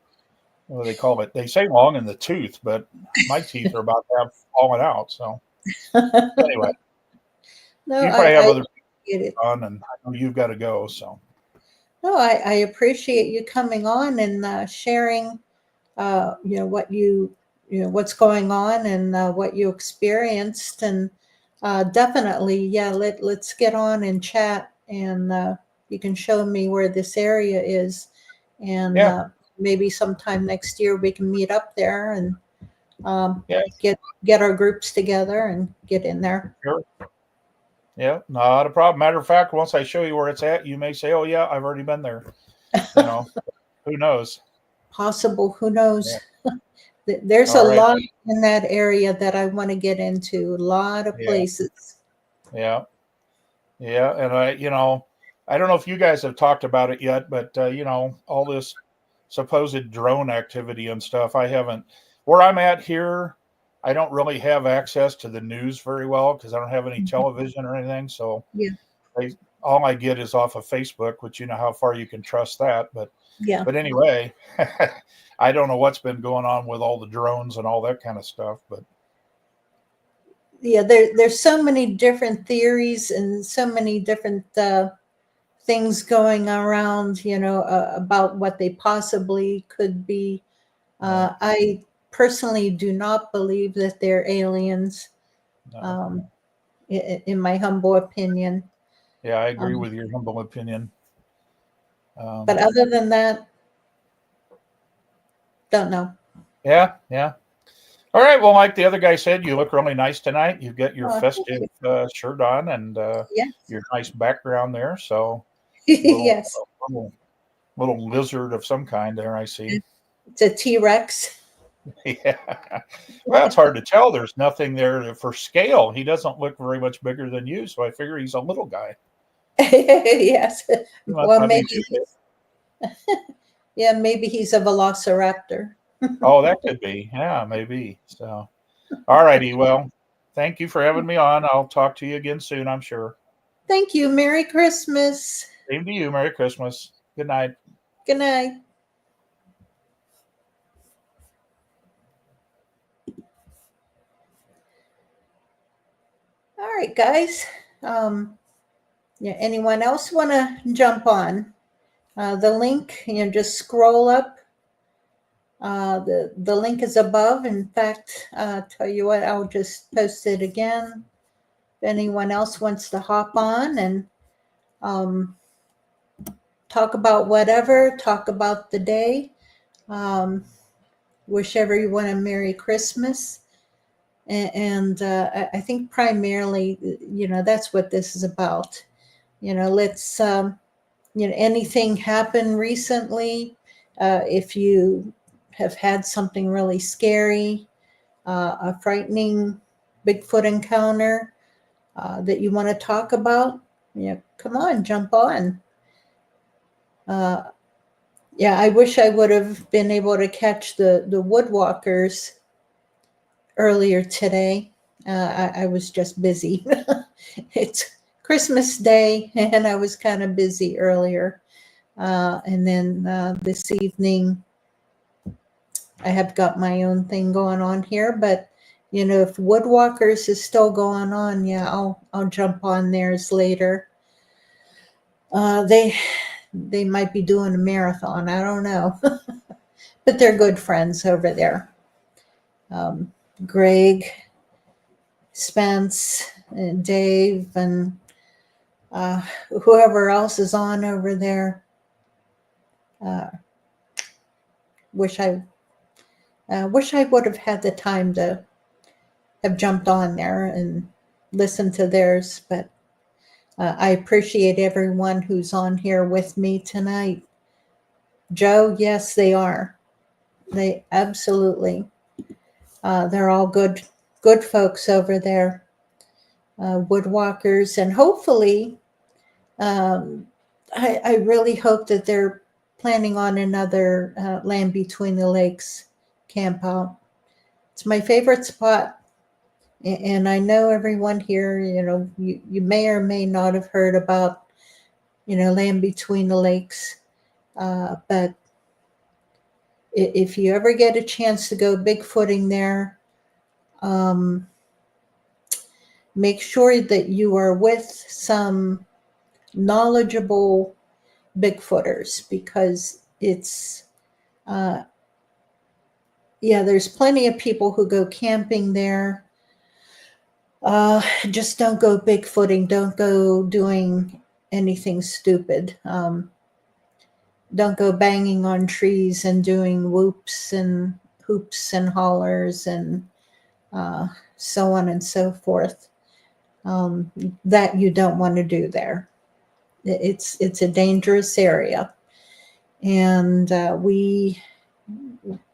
what do they call it? They say long in the tooth, but my teeth are about to have fallen out. So anyway, No, you probably have I other get it. people on, and I know you've got to go. So No, I appreciate you coming on and sharing, what's going on and what you experienced, and definitely, yeah, let's get on and chat, and you can show me where this area is, and yeah, maybe sometime next year we can meet up there and yeah, get our groups together and get in there. sure. Yeah, not a problem. Matter of fact, once I show you where it's at, you may say, "Oh yeah, I've already been there." Who knows? Possible, who knows? Yeah. There's a All right. lot in that area that I want to get into, a lot of Yeah, places. yeah, yeah. And I don't know if you guys have talked about it yet, but all this supposed drone activity and stuff, I haven't. Where I'm at here, I don't really have access to the news very well because I don't have any Mhm. television or anything. So Yeah, all I get is off of Facebook, which you know how far you can trust that. But yeah. anyway, I don't know what's been going on with all the drones and all that kind of stuff. But Yeah, there's so many different theories and so many different things going around, about what they possibly could be. no, I personally do not believe that they're aliens, no. um, in my humble opinion. Yeah, I agree Um, with your humble opinion. but other than that, don't know. Yeah, yeah. All right. Well, like the other guy said, you look really nice tonight. You've got your Oh, thank festive you. shirt on and Yes. your nice background there. So little Yes. little little lizard of some kind there. I see. It's a T-Rex. Yeah. Well, it's hard to tell. There's nothing there for scale. He doesn't look very much bigger than you, so I figure he's a little guy. Yes. He must Well, not be maybe, too big. yeah, maybe he's a velociraptor. Oh, that could be. Yeah, maybe. So, all righty. Well, thank you for having me on. I'll talk to you again soon, I'm sure. Thank you. Merry Christmas. Same to you. Merry Christmas. Good night. Good night. All right, guys. Yeah, anyone else want to jump on? The link, just scroll up. The link is above. In fact, tell you what, I'll just post it again. If anyone else wants to hop on and talk about whatever, talk about the day, wish everyone a Merry Christmas. And I think primarily, that's what this is about. Let's, anything happen recently, if you have had something really scary, a frightening Bigfoot encounter that you want to talk about, come on, jump on. Yeah, I wish I would have been able to catch the woodwalkers earlier today. I was just busy. It's Christmas Day, and I was kind of busy earlier. And then this evening, I have got my own thing going on here. But if Woodwalkers is still going on, yeah, I'll jump on theirs later. they might be doing a marathon. I don't know. But they're good friends over there. Greg, Spence, and Dave, and whoever else is on over there. Wish I would have had the time to have jumped on there and listened to theirs, but I appreciate everyone who's on here with me tonight. Joe, yes, they are. They absolutely. They're all good folks over there, woodwalkers, and hopefully, I really hope that they're planning on another Land Between the Lakes camp out. It's my favorite spot. And I know everyone here, you may or may not have heard about, Land Between the Lakes. But if you ever get a chance to go bigfooting there, make sure that you are with some knowledgeable bigfooters, because it's, there's plenty of people who go camping there. Just don't go bigfooting. Don't go doing anything stupid. Don't go banging on trees and doing whoops and hoops and hollers and so on and so forth. That you don't want to do there. It's a dangerous area, and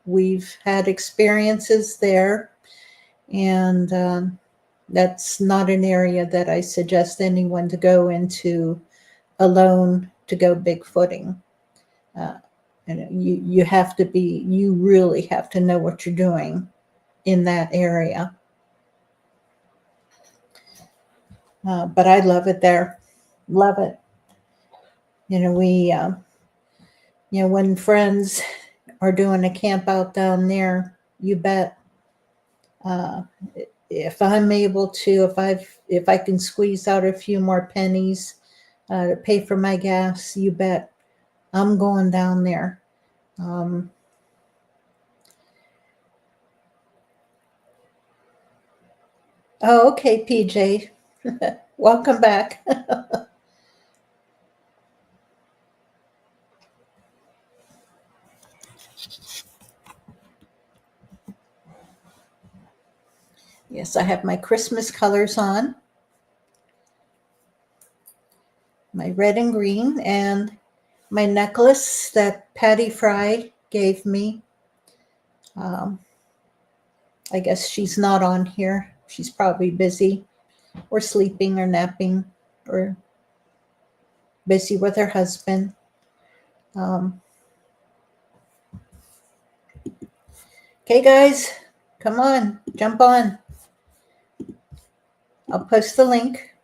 we've had experiences there, and that's not an area that I suggest anyone to go into alone to go bigfooting. And you really have to know what you're doing in that area. But I love it there. Love it. When friends are doing a camp out down there, you bet. If I'm able to, if I can squeeze out a few more pennies to pay for my gas, you bet I'm going down there. Oh, okay, PJ. Welcome back. Yes, I have my Christmas colors on. My red and green, and my necklace that Patty Fry gave me. I guess she's not on here. She's probably busy or sleeping or napping or busy with her husband. Okay, guys, come on, jump on. I'll post the link.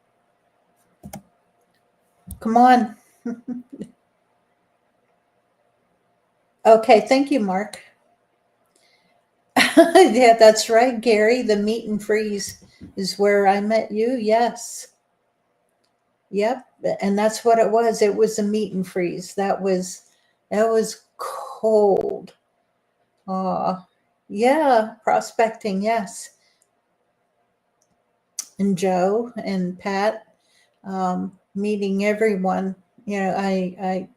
Come on. Okay, thank you, Mark. Yeah, that's right, Gary. The meet and freeze is where I met you. Yes. Yep. And that's what it was. It was a meet and freeze. That was cold. Yeah, prospecting, yes. And Joe and Pat, meeting everyone. I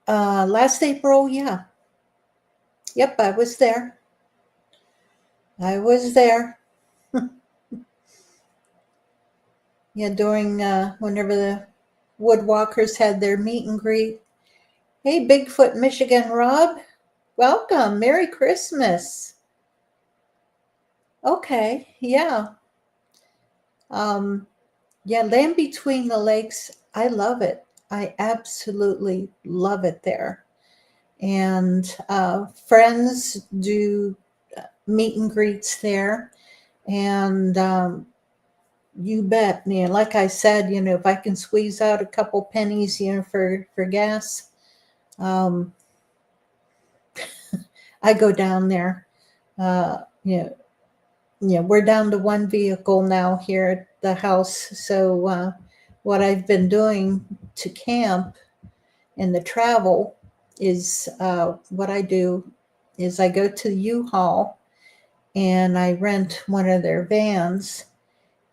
last April, yeah. Yep, I was there. Yeah, during whenever the Woodwalkers had their meet and greet. Hey, Bigfoot, Michigan, Rob. Welcome. Merry Christmas. Okay, yeah. Yeah, Land Between the Lakes, I love it. I absolutely love it there. And friends do meet and greets there. And you bet, like I said, if I can squeeze out a couple pennies, for gas, I go down there. We're down to one vehicle now here at the house, so what I've been doing to camp and the travel is what I do is I go to U-Haul and I rent one of their vans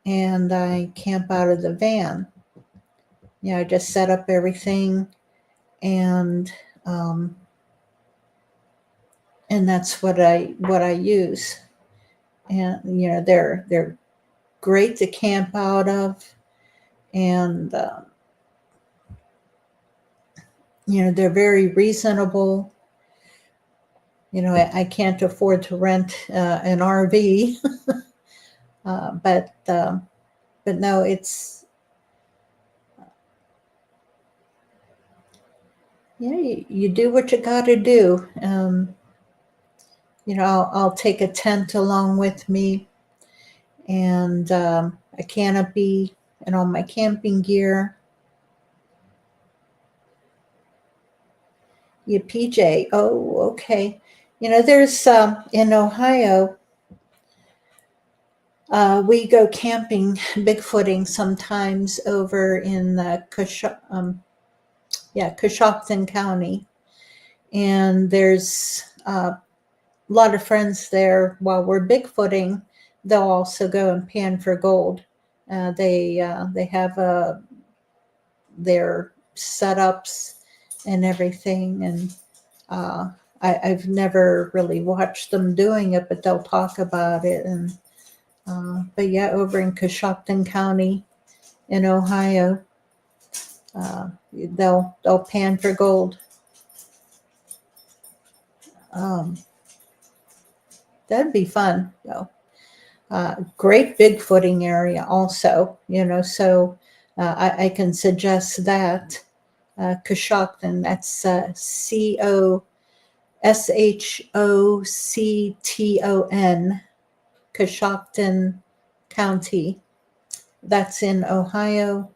and I camp out of the van. You know, I just set up everything and that's what I use. And you know, they're great to camp out of, and you know, they're very reasonable. You know, I can't afford to rent an RV, but no, it's you do what you got to do. You know, I'll take a tent along with me and a canopy and all my camping gear. Yeah, PJ. Oh, okay. You know, there's in Ohio, we go camping, bigfooting sometimes over in Coshocton County, and there's a lot of friends there. While we're bigfooting, they'll also go and pan for gold. They have their setups and everything, and I've never really watched them doing it, but they'll talk about it. And but yeah, over in Coshocton County in Ohio, they'll pan for gold. That'd be fun, though. Great bigfooting area, also. You know, so I can suggest that Coshocton. That's Coshocton, Coshocton County. That's in Ohio.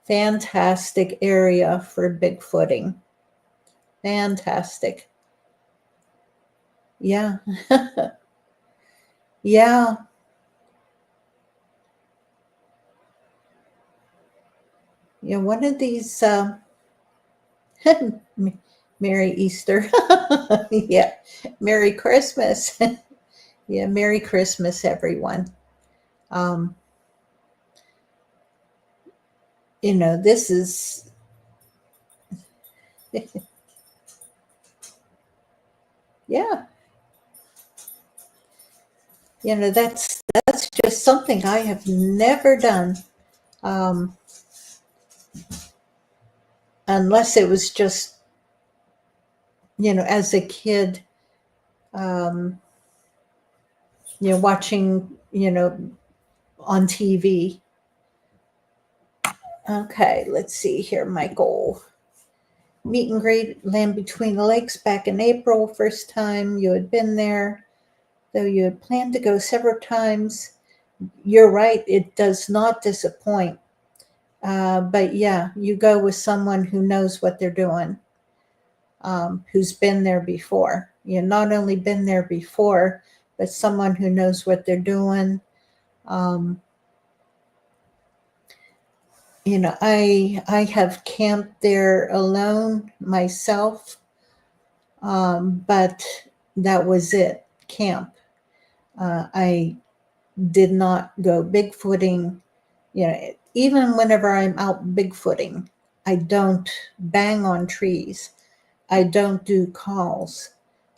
Fantastic area for bigfooting. Fantastic. Yeah. Yeah. Yeah, one of these Merry Easter. Yeah. Merry Christmas. Yeah, Merry Christmas, everyone. You know, this is yeah. You know, that's just something I have never done. Unless it was just, you know, as a kid, you know, watching, you know, on TV. Okay, let's see here. My goal. Meet and greet Land Between the Lakes back in April. First time you had been there, though you had planned to go several times. You're right, it does not disappoint. But yeah, you go with someone who knows what they're doing, who's been there before. You know, not only been there before, but someone who knows what they're doing. You know, I have camped there alone myself, but that was it, camp. I did not go bigfooting. You know, even whenever I'm out bigfooting, I don't bang on trees. I don't do calls.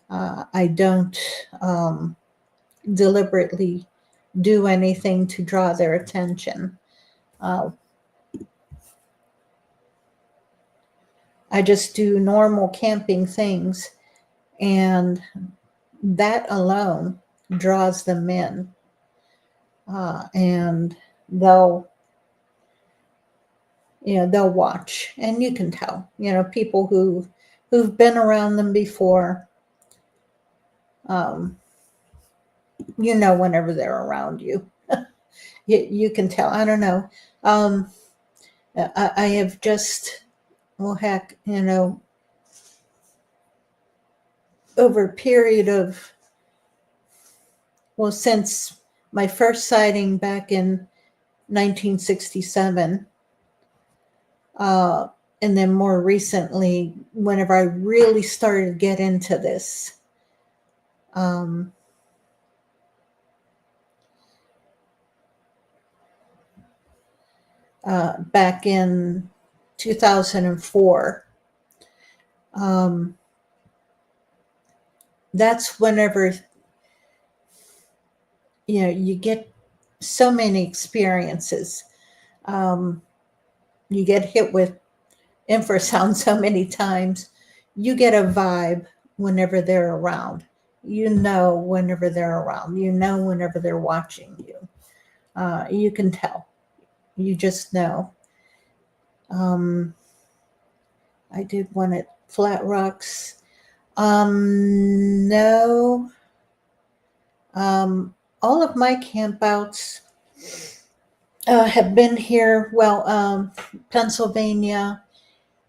I don't deliberately do anything to draw their attention. I just do normal camping things, and that alone draws them in. And they'll watch, and you can tell, you know, people who've been around them before, you know, whenever they're around you, you can tell. I don't know. I have just, well, heck, you know, over a period of, well, since my first sighting back in 1967, And then more recently, whenever I really started to get into this, back in 2004, that's whenever, you get so many experiences. You get hit with infrasound so many times. You get a vibe whenever they're around. Whenever they're around. Whenever they're watching you. You can tell. You just know. I did one at Flat Rocks. No. All of my campouts have been here, Pennsylvania,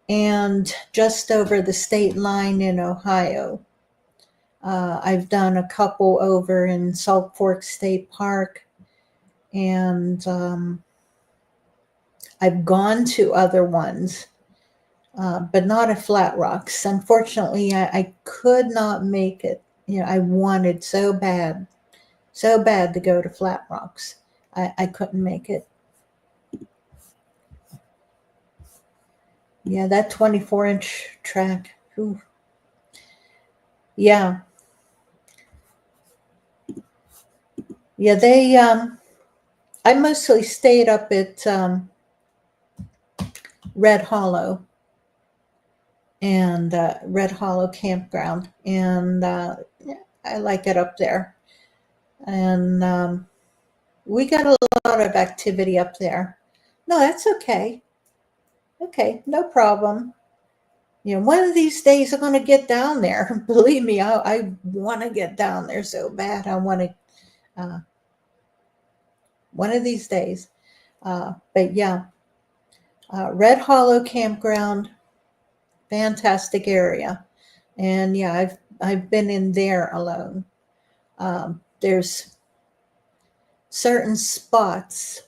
and just over the state line in Ohio. I've done a couple over in Salt Fork State Park, and I've gone to other ones, but not at Flat Rocks. Unfortunately, I could not make it. I wanted so bad to go to Flat Rocks. I couldn't make it. Yeah, that 24-inch track. Ooh. Yeah. Yeah, I mostly stayed up at Red Hollow and Red Hollow Campground, and I like it up there. And we got a lot of activity up there. No, that's okay. Okay, no problem. One of these days I'm going to get down there. Believe me, I want to get down there so bad. I want to, one of these days. But yeah, Red Hollow Campground, fantastic area. And yeah, I've been in there alone. There's certain spots,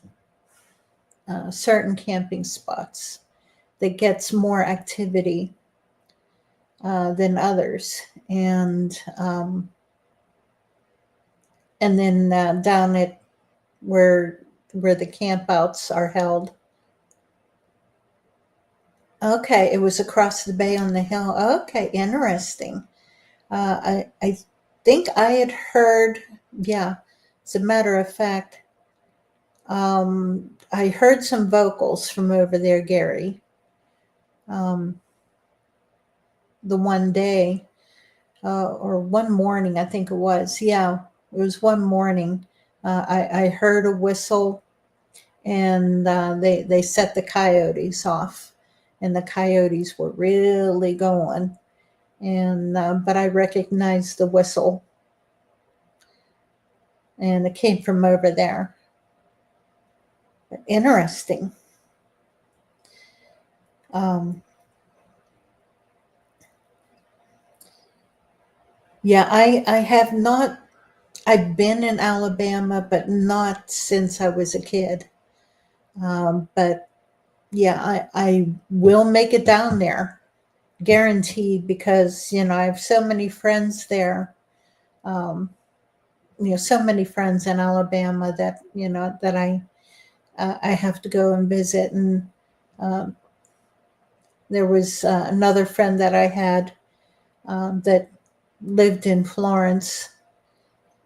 certain camping spots that gets more activity than others, and then down at where the campouts are held. Okay, it was across the bay on the hill. Okay, interesting. I think I had heard. Yeah, as a matter of fact, I heard some vocals from over there, Gary. The one day, or one morning, I think it was. Yeah, it was one morning. I heard a whistle, and they set the coyotes off, and the coyotes were really going. And but I recognized the whistle, and it came from over there. Interesting. Yeah, I have not. I've been in Alabama, but not since I was a kid. But yeah, I will make it down there, guaranteed, because I have so many friends there. So many friends in Alabama that that I have to go and visit. And there was another friend that I had that lived in Florence,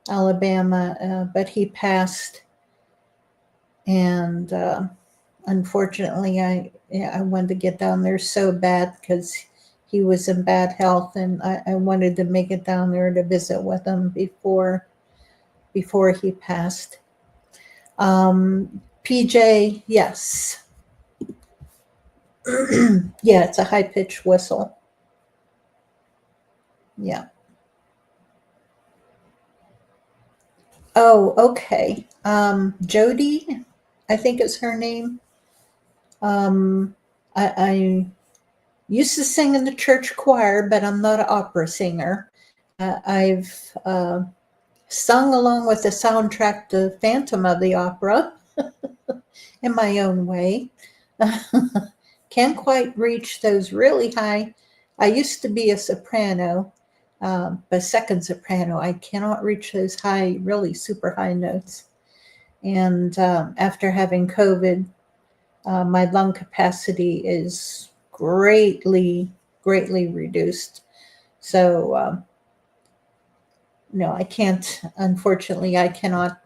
Alabama, but he passed, and unfortunately, I wanted to get down there so bad because he was in bad health, and I wanted to make it down there to visit with him before he passed. PJ, yes. Yeah, it's a high-pitched whistle. Yeah. Oh, okay. Jody, I think is her name. I used to sing in the church choir, but I'm not an opera singer. I've sung along with the soundtrack to Phantom of the Opera in my own way. can't quite reach those really high. I used to be a soprano, but second soprano. I cannot reach those high, really super high notes. And after having COVID, my lung capacity is greatly reduced. So no, I can't. Unfortunately, I cannot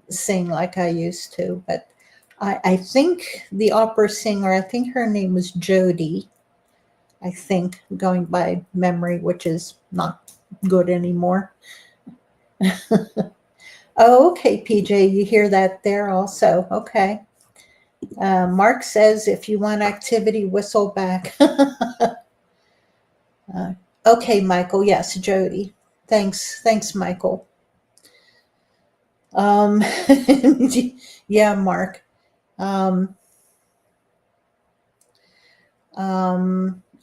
sing like I used to. But I think the opera singer, I think her name was Jody. I think, going by memory, which is not good anymore. Oh, okay, PJ, you hear that there also. Okay. Mark says, if you want activity, whistle back. Okay, Michael. Yes, Jody. Thanks, Michael. Yeah, Mark.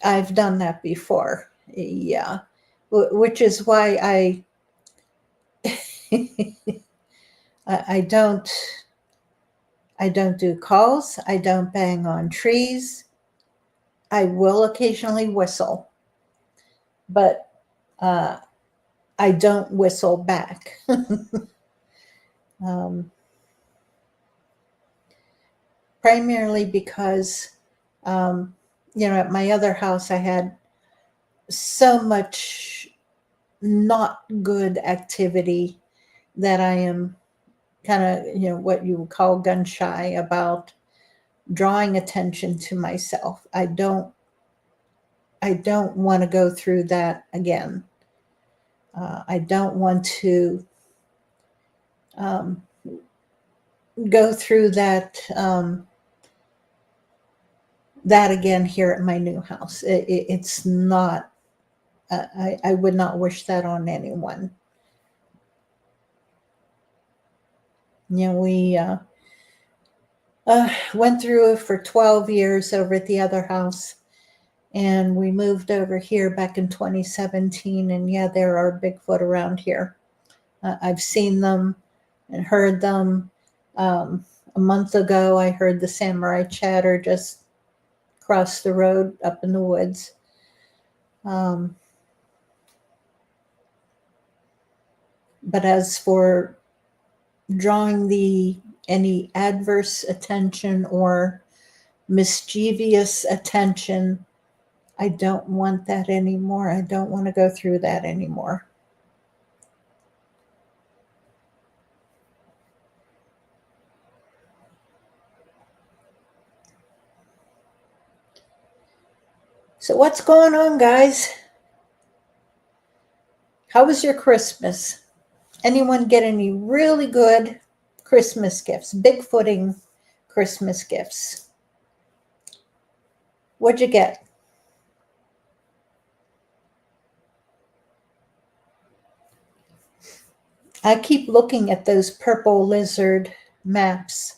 I've done that before. Yeah, which is why I don't do calls. I don't bang on trees. I will occasionally whistle, but I don't whistle back. Primarily because, at my other house, I had so much not good activity that I am kind of, what you would call gun shy about drawing attention to myself. I don't want to go through that again. I don't want to go through that again here at my new house. It's not. I would not wish that on anyone. We went through it for 12 years over at the other house, and we moved over here back in 2017. And yeah, there are Bigfoot around here. I've seen them and heard them. A month ago, I heard the samurai chatter just across the road up in the woods. But as for drawing any adverse attention or mischievous attention, I don't want that anymore. I don't want to go through that anymore. So what's going on, guys? How was your Christmas? Anyone get any really good Christmas gifts? Bigfooting Christmas gifts? What'd you get? I keep looking at those purple lizard maps.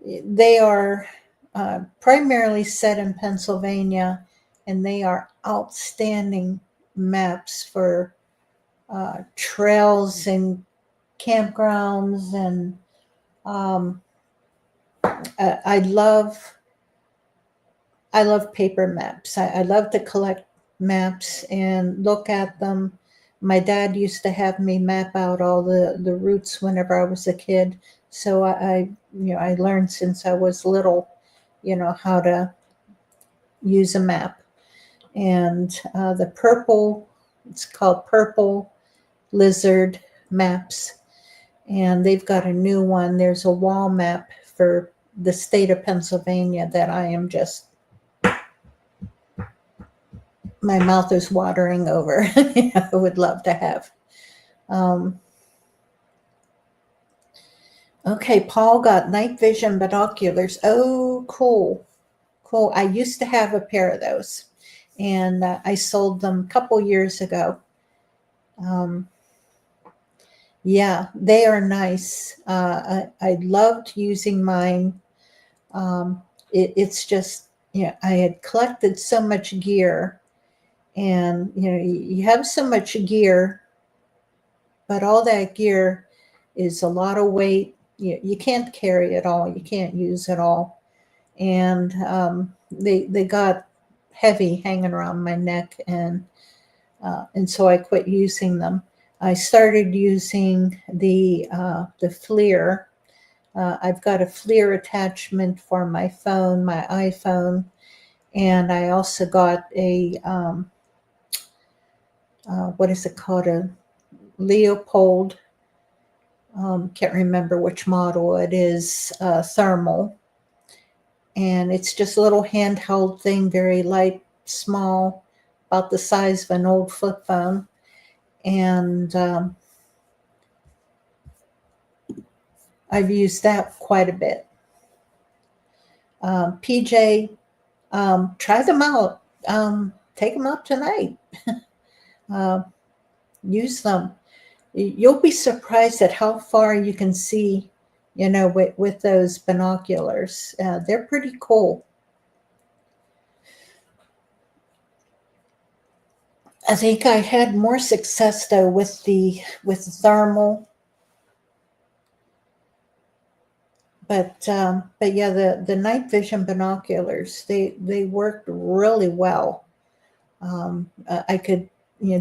They are primarily set in Pennsylvania, and they are outstanding maps for trails and campgrounds. And I love paper maps. I love to collect maps and look at them. My dad used to have me map out all the routes whenever I was a kid. So I learned since I was little, how to use a map. And the purple, it's called Purple Lizard Maps. And they've got a new one. There's a wall map for the state of Pennsylvania that I am just, my mouth is watering over. I would love to have. Okay, Paul got night vision binoculars. Oh, cool. I used to have a pair of those, and I sold them a couple years ago. Yeah, they are nice. I loved using mine. It's just, I had collected so much gear, and you have so much gear, but all that gear is a lot of weight, you can't carry it all, you can't use it all, and they got heavy hanging around my neck, and so I quit using them. I started using the FLIR. I've got a FLIR attachment for my phone, my iPhone, and I also got a what is it called? A Leopold. Can't remember which model it is. Thermal, and it's just a little handheld thing, very light, small, about the size of an old flip phone, and I've used that quite a bit. PJ, try them out. Take them out tonight. Use them. You'll be surprised at how far you can see, with those binoculars. They're pretty cool. I think I had more success though with the thermal. But yeah, the night vision binoculars, they worked really well. I could,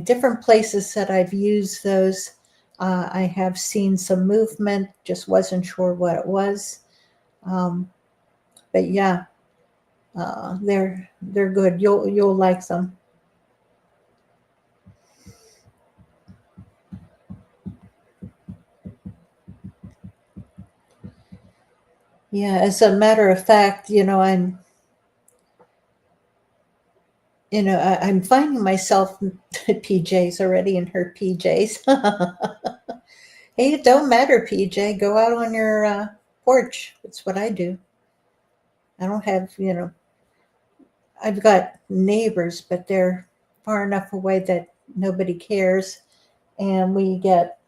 different places that I've used those, I have seen some movement, just wasn't sure what it was. But yeah, they're good. You'll like them. Yeah, as a matter of fact, I'm finding myself PJs already in her PJs. Hey, it don't matter, PJ. Go out on your porch. That's what I do. I don't have, I've got neighbors, but they're far enough away that nobody cares. And we get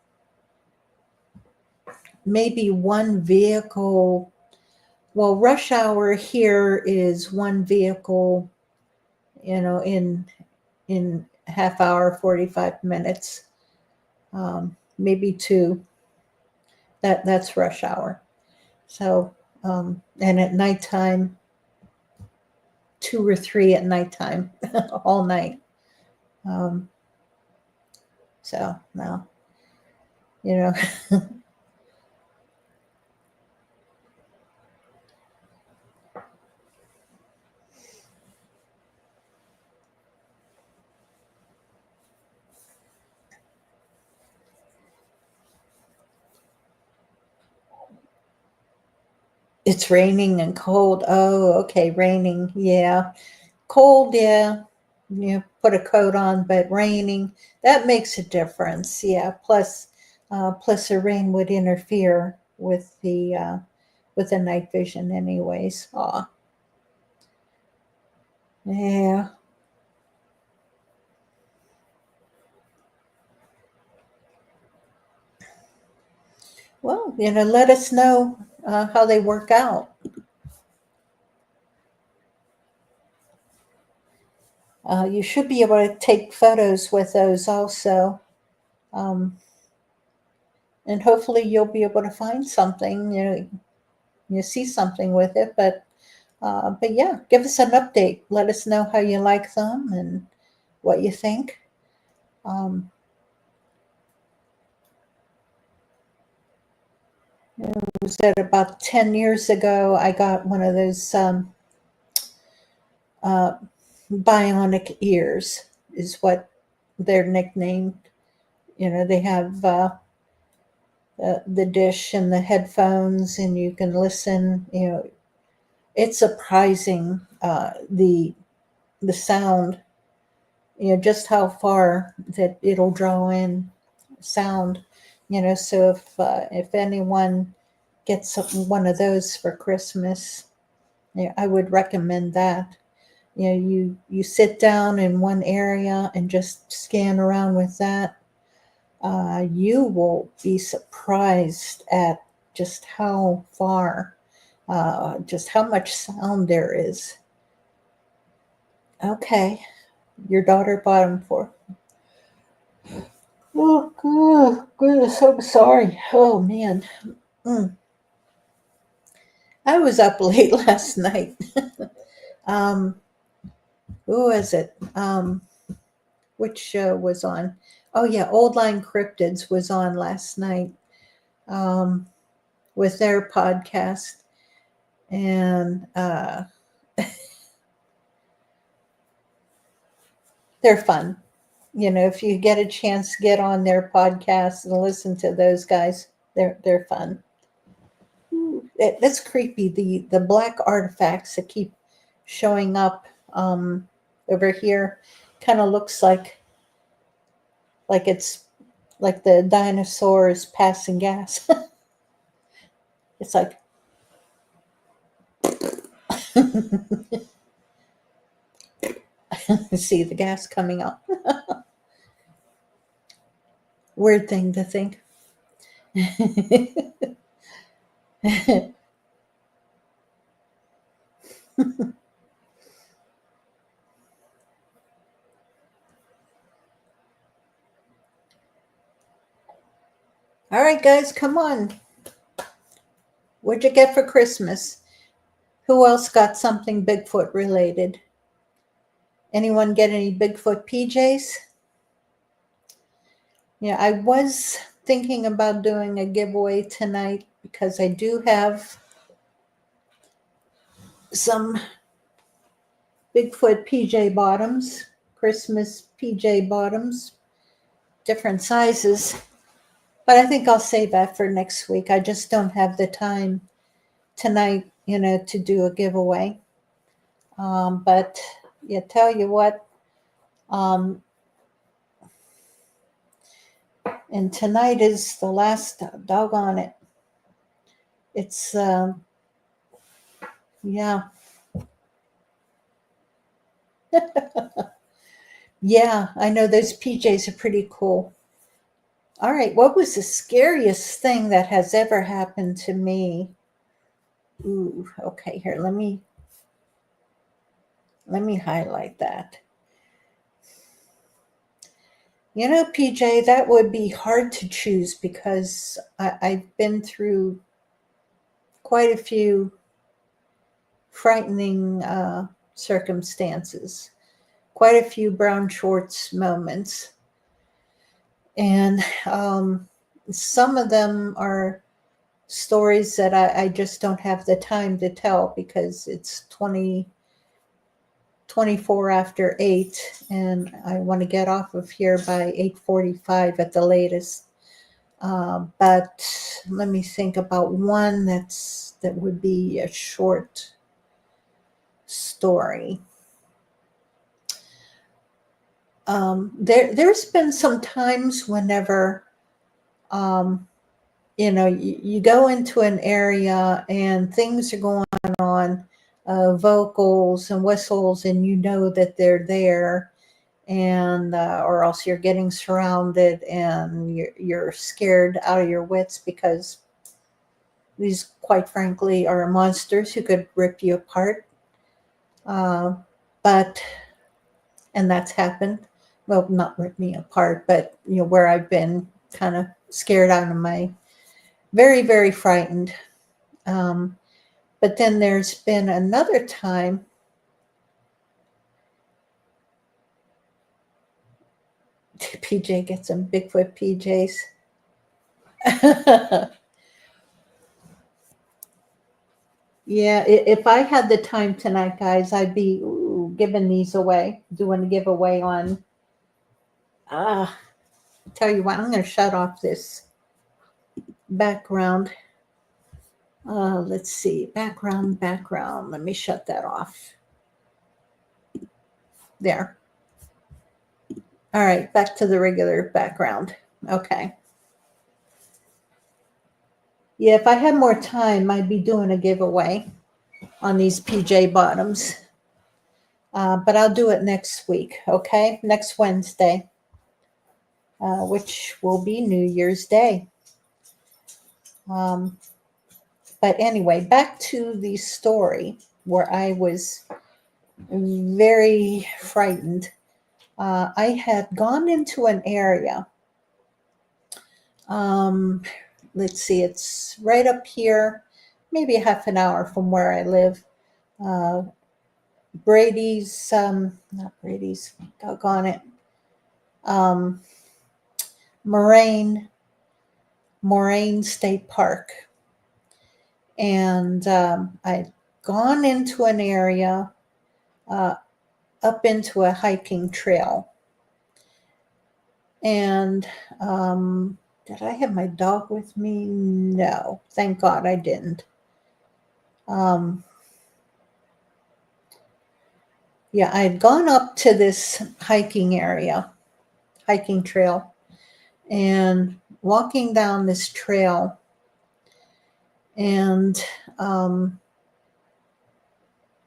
maybe one vehicle. Well, rush hour here is one vehicle, in half hour, 45 minutes, maybe two. That's rush hour. So, and at nighttime, 2 or 3 at nighttime, all night. So now, it's raining and cold. Oh, okay, raining. Yeah. Cold, yeah. Put a coat on, but raining, that makes a difference. Yeah. Plus the rain would interfere with the night vision anyways. Yeah. Well, let us know how they work out. You should be able to take photos with those also. And hopefully you'll be able to find something, you see something with it. But yeah, give us an update. Let us know how you like them and what you think. It was that about 10 years ago, I got one of those bionic ears, is what they're nicknamed. They have the dish and the headphones, and you can listen. It's surprising the sound. Just how far that it'll draw in sound. So if anyone gets one of those for Christmas, I would recommend that. You sit down in one area and just scan around with that. You will be surprised at just how far, just how much sound there is. Okay, your daughter bought them for. Oh, goodness, I'm sorry. Oh, man. I was up late last night. um, who was it? Which show was on? Oh yeah, Old Line Cryptids was on last night with their podcast, and they're fun. You know, if you get a chance to get on their podcast and listen to those guys, they're fun. That's creepy. The black artifacts that keep showing up over here kind of looks like it's like the dinosaurs passing gas. It's like see the gas coming out. Weird thing to think. All right, guys, come on. What'd you get for Christmas? Who else got something Bigfoot related? Anyone get any Bigfoot PJs? Yeah, I was thinking about doing a giveaway tonight because I do have some Bigfoot PJ bottoms, Christmas PJ bottoms, different sizes. But I think I'll save that for next week. I just don't have the time tonight, to do a giveaway. But yeah, tell you what, and tonight is the last, doggone it. It's, yeah. Yeah, I know those PJs are pretty cool. All right, what was the scariest thing that has ever happened to me? Ooh, okay, here, let me highlight that. PJ, that would be hard to choose because I've been through quite a few frightening circumstances, quite a few brown shorts moments. And some of them are stories that I just don't have the time to tell because it's 24 after 8 and I want to get off of here by 8:45 at the latest. But let me think about one that would be a short story. There's been some times whenever you go into an area and things are going on, vocals and whistles, and that they're there, and or else you're getting surrounded and you're scared out of your wits because these, quite frankly, are monsters who could rip you apart. And that's happened. Well, not rip me apart, but where I've been kind of scared out of my, very, very frightened. But then there's been another time PJ gets some Bigfoot PJs. Yeah, if I had the time tonight, guys, I'd be giving these away, doing a giveaway on. Tell you what, I'm going to shut off this background. Let's see, background. Let me shut that off. There. All right, back to the regular background. Okay. Yeah, if I had more time, I'd be doing a giveaway on these PJ bottoms. But I'll do it next week, okay? Next Wednesday, which will be New Year's Day. But anyway, back to the story where I was very frightened. I had gone into an area. Let's see, it's right up here maybe a half an hour from where I live. Brady's, not Brady's, doggone it, um, Moraine State Park. And I'd gone into an area up into a hiking trail. And did I have my dog with me? No, thank God I didn't. Yeah, I had gone up to this hiking trail, and walking down this trail, and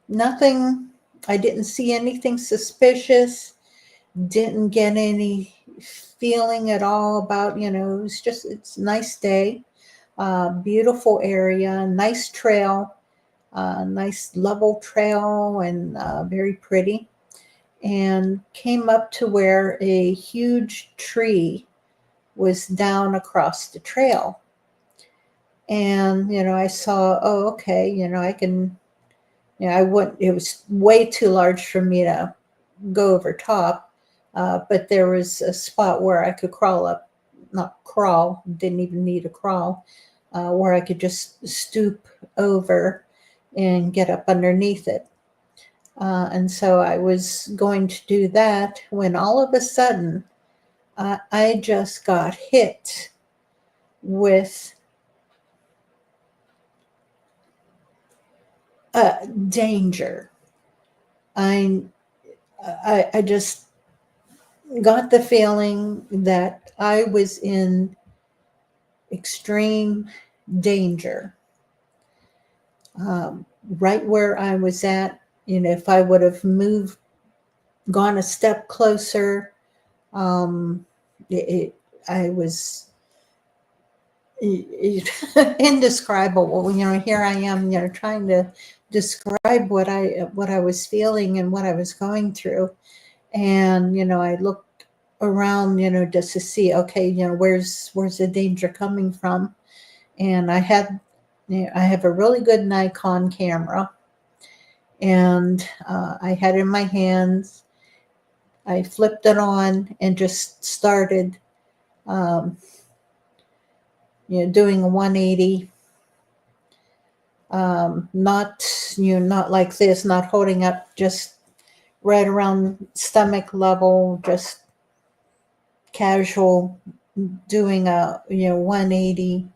nothing, I didn't see anything suspicious, didn't get any feeling at all about, it's a nice day, beautiful area, nice trail, nice level trail, and very pretty. And came up to where a huge tree was down across the trail. And, I saw, oh, okay, I can, I wouldn't, it was way too large for me to go over top. But there was a spot where I could crawl up, not crawl, didn't even need to crawl, where I could just stoop over and get up underneath it. And so I was going to do that when all of a sudden I just got hit with danger. I just got the feeling that I was in extreme danger. Right where I was at, if I would have gone a step closer, I was indescribable. Here I am, trying to describe what I was feeling and what I was going through. And, I looked around, just to see, okay, where's the danger coming from? And I have a really good Nikon camera, and I had it in my hands. I flipped it on and just started, doing a 180. Not like this, not holding up, just right around stomach level, just casual, doing a 180,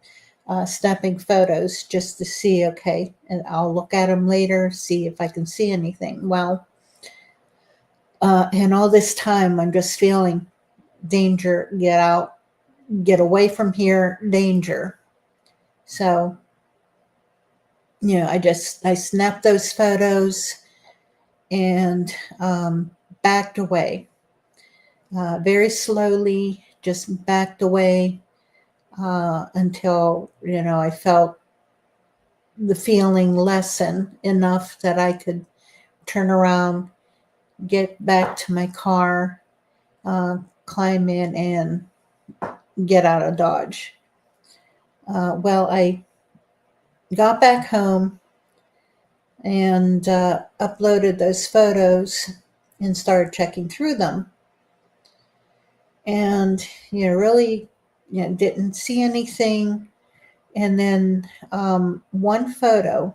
snapping photos just to see, okay, and I'll look at them later, see if I can see anything. Well, and all this time I'm just feeling danger, get out, get away from here, danger. So, I snapped those photos and backed away, very slowly, just backed away until, I felt the feeling lessen enough that I could turn around, get back to my car, climb in, and get out of Dodge. Well, I got back home and uploaded those photos and started checking through them. And, really, didn't see anything. And then one photo,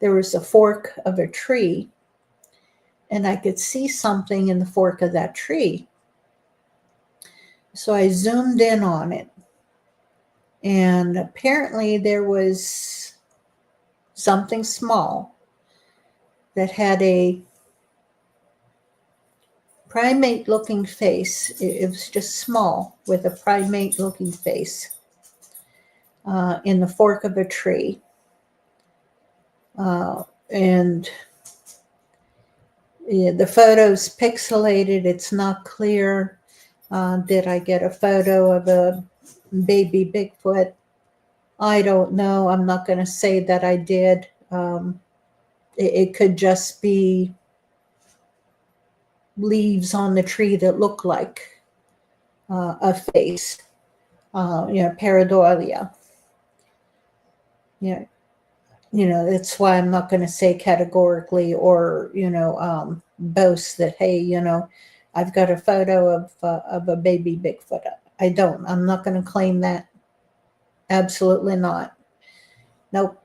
there was a fork of a tree, and I could see something in the fork of that tree. So I zoomed in on it, and apparently there was something small that had a primate-looking face. It was just small with a primate-looking face in the fork of a tree. And the photo's pixelated. It's not clear. Did I get a photo of a baby Bigfoot? I don't know. I'm not going to say that I did. It could just be leaves on the tree that look like a face, pareidolia. That's why I'm not going to say categorically or, boast that, hey, I've got a photo of a baby Bigfoot. I don't. I'm not going to claim that. Absolutely not. Nope.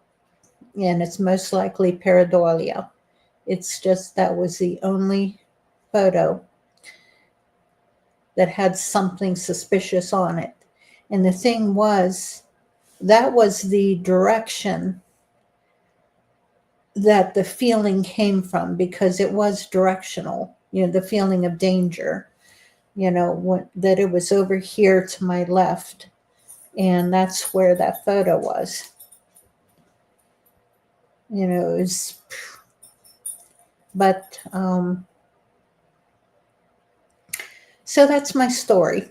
And it's most likely pareidolia. It's just that was the only photo that had something suspicious on it. And the thing was, that was the direction that the feeling came from, because it was directional, the feeling of danger, that it was over here to my left. And that's where that photo was. It was, but, so that's my story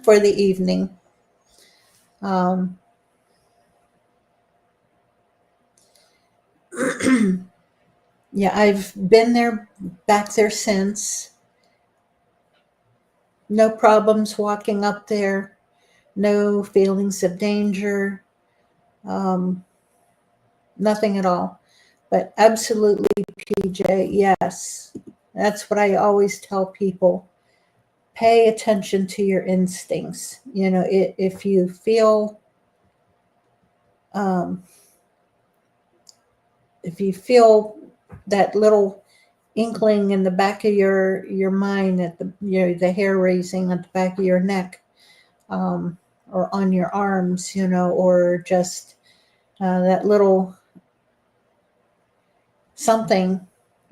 for the evening. Yeah, I've been back there since. No problems walking up there. No feelings of danger. Nothing at all. But absolutely, PJ, yes. That's what I always tell people. Pay attention to your instincts. If you feel that little inkling in the back of your mind, at the hair raising at the back of your neck, or on your arms, or just that little something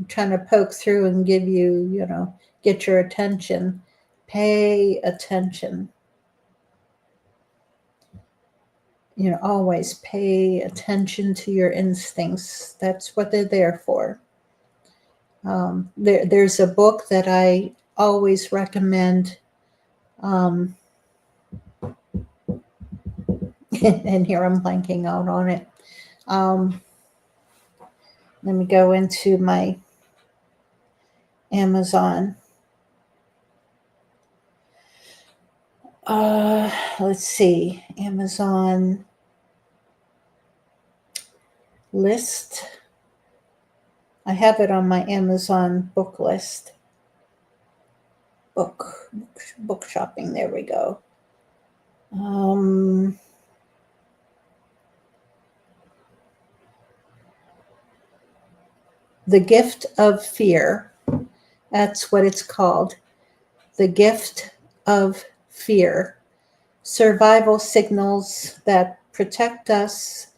trying to poke through and give you, get your attention. Pay attention. Always pay attention to your instincts. That's what they're there for. There's a book that I always recommend. And here I'm blanking out on it. Let me go into my Amazon. Let's see. Amazon list. I have it on my Amazon book list. Book shopping. There we go. The Gift of Fear. That's what it's called. The Gift of Fear. Survival Signals That Protect Us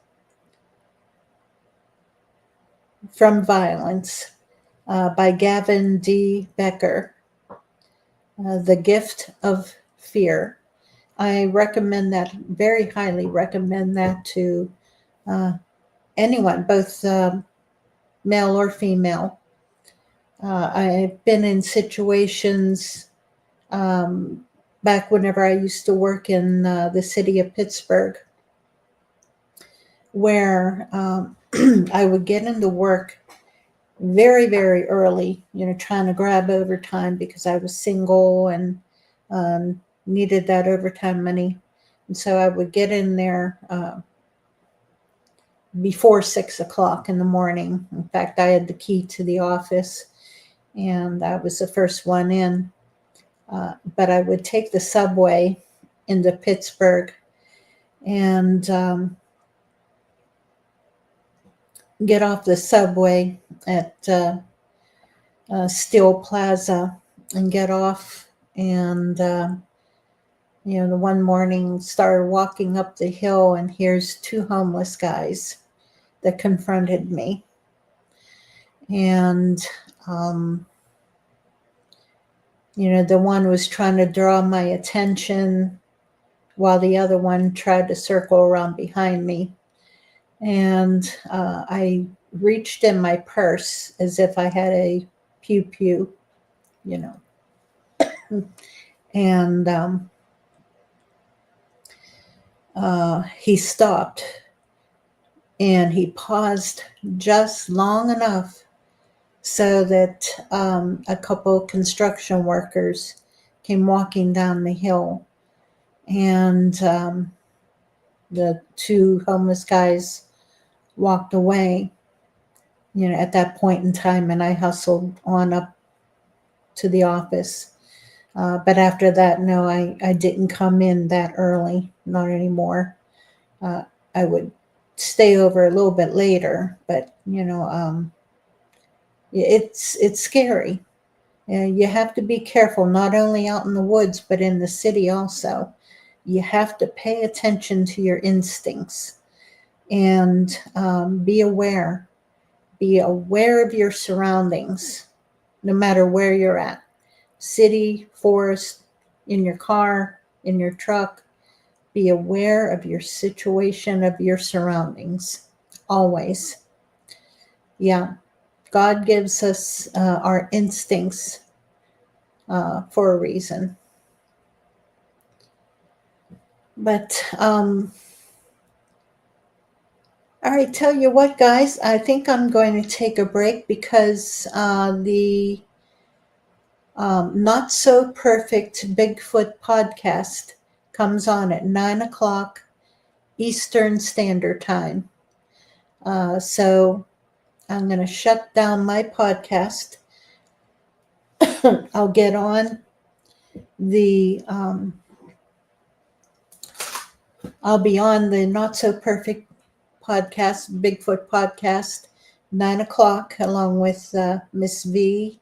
from Violence, by Gavin D. Becker. The Gift of Fear. I recommend that, very highly recommend that to anyone, both male or female. I've been in situations back whenever I used to work in the city of Pittsburgh, where I would get into work very, very early, trying to grab overtime because I was single and needed that overtime money. And so I would get in there before 6 o'clock in the morning. In fact, I had the key to the office and I was the first one in. But I would take the subway into Pittsburgh and get off the subway at Steel Plaza and get off. And, the one morning started walking up the hill, and here's two homeless guys that confronted me. And, the one was trying to draw my attention while the other one tried to circle around behind me. And I reached in my purse as if I had a pew-pew, and he stopped and he paused just long enough so that a couple of construction workers came walking down the hill, and the two homeless guys walked away, at that point in time, and I hustled on up to the office. But after that, no, I didn't come in that early, not anymore. I would stay over a little bit later, but it's scary. You have to be careful, not only out in the woods, but in the city also. You have to pay attention to your instincts and be aware. Be aware of your surroundings, no matter where you're at. City, forest, in your car, in your truck. Be aware of your situation, of your surroundings, always. Yeah, God gives us our instincts for a reason. But, all right, tell you what, guys, I think I'm going to take a break because the Not So Perfect Bigfoot podcast comes on at 9 o'clock Eastern Standard Time. So I'm going to shut down my podcast. I'll get on the, I'll be on the Not So Perfect podcast, Bigfoot podcast, 9 o'clock, along with Miss V,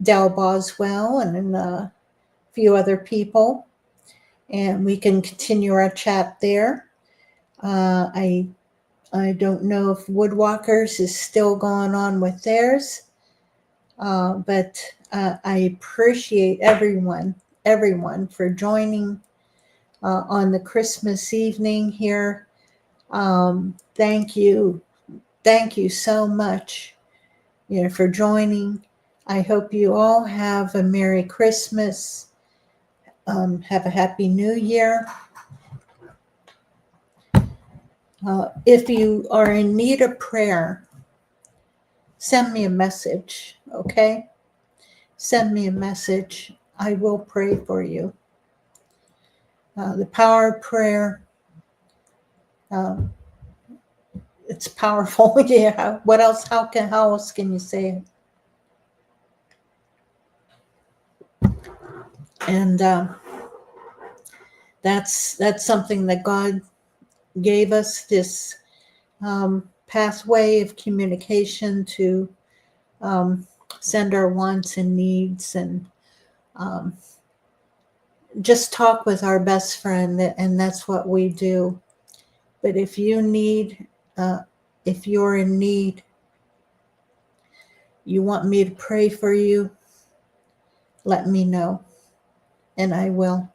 Dal Boswell, and a few other people. And we can continue our chat there. I don't know if Woodwalkers is still going on with theirs, but I appreciate everyone for joining on the Christmas evening here. Thank you so much, for joining. I hope you all have a Merry Christmas. Have a Happy New Year. If you are in need of prayer, send me a message, okay? Send me a message. I will pray for you. The power of prayer, it's powerful. Yeah. What else? How else can you say it? And that's something that God gave us, this pathway of communication to send our wants and needs, and just talk with our best friend, and that's what we do. But if you're in need, you want me to pray for you, let me know, and I will.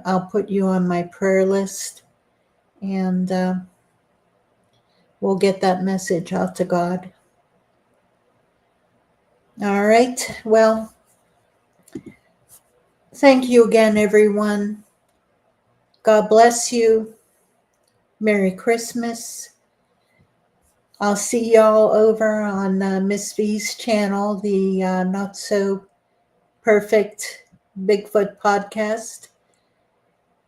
I'll put you on my prayer list, and we'll get that message out to God. All right. Well, thank you again, everyone. God bless you. Merry Christmas. I'll see y'all over on Miss V's channel, the Not So Perfect Bigfoot podcast.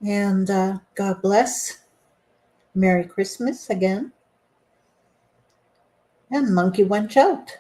And God bless. Merry Christmas again. And Monkey Wench out.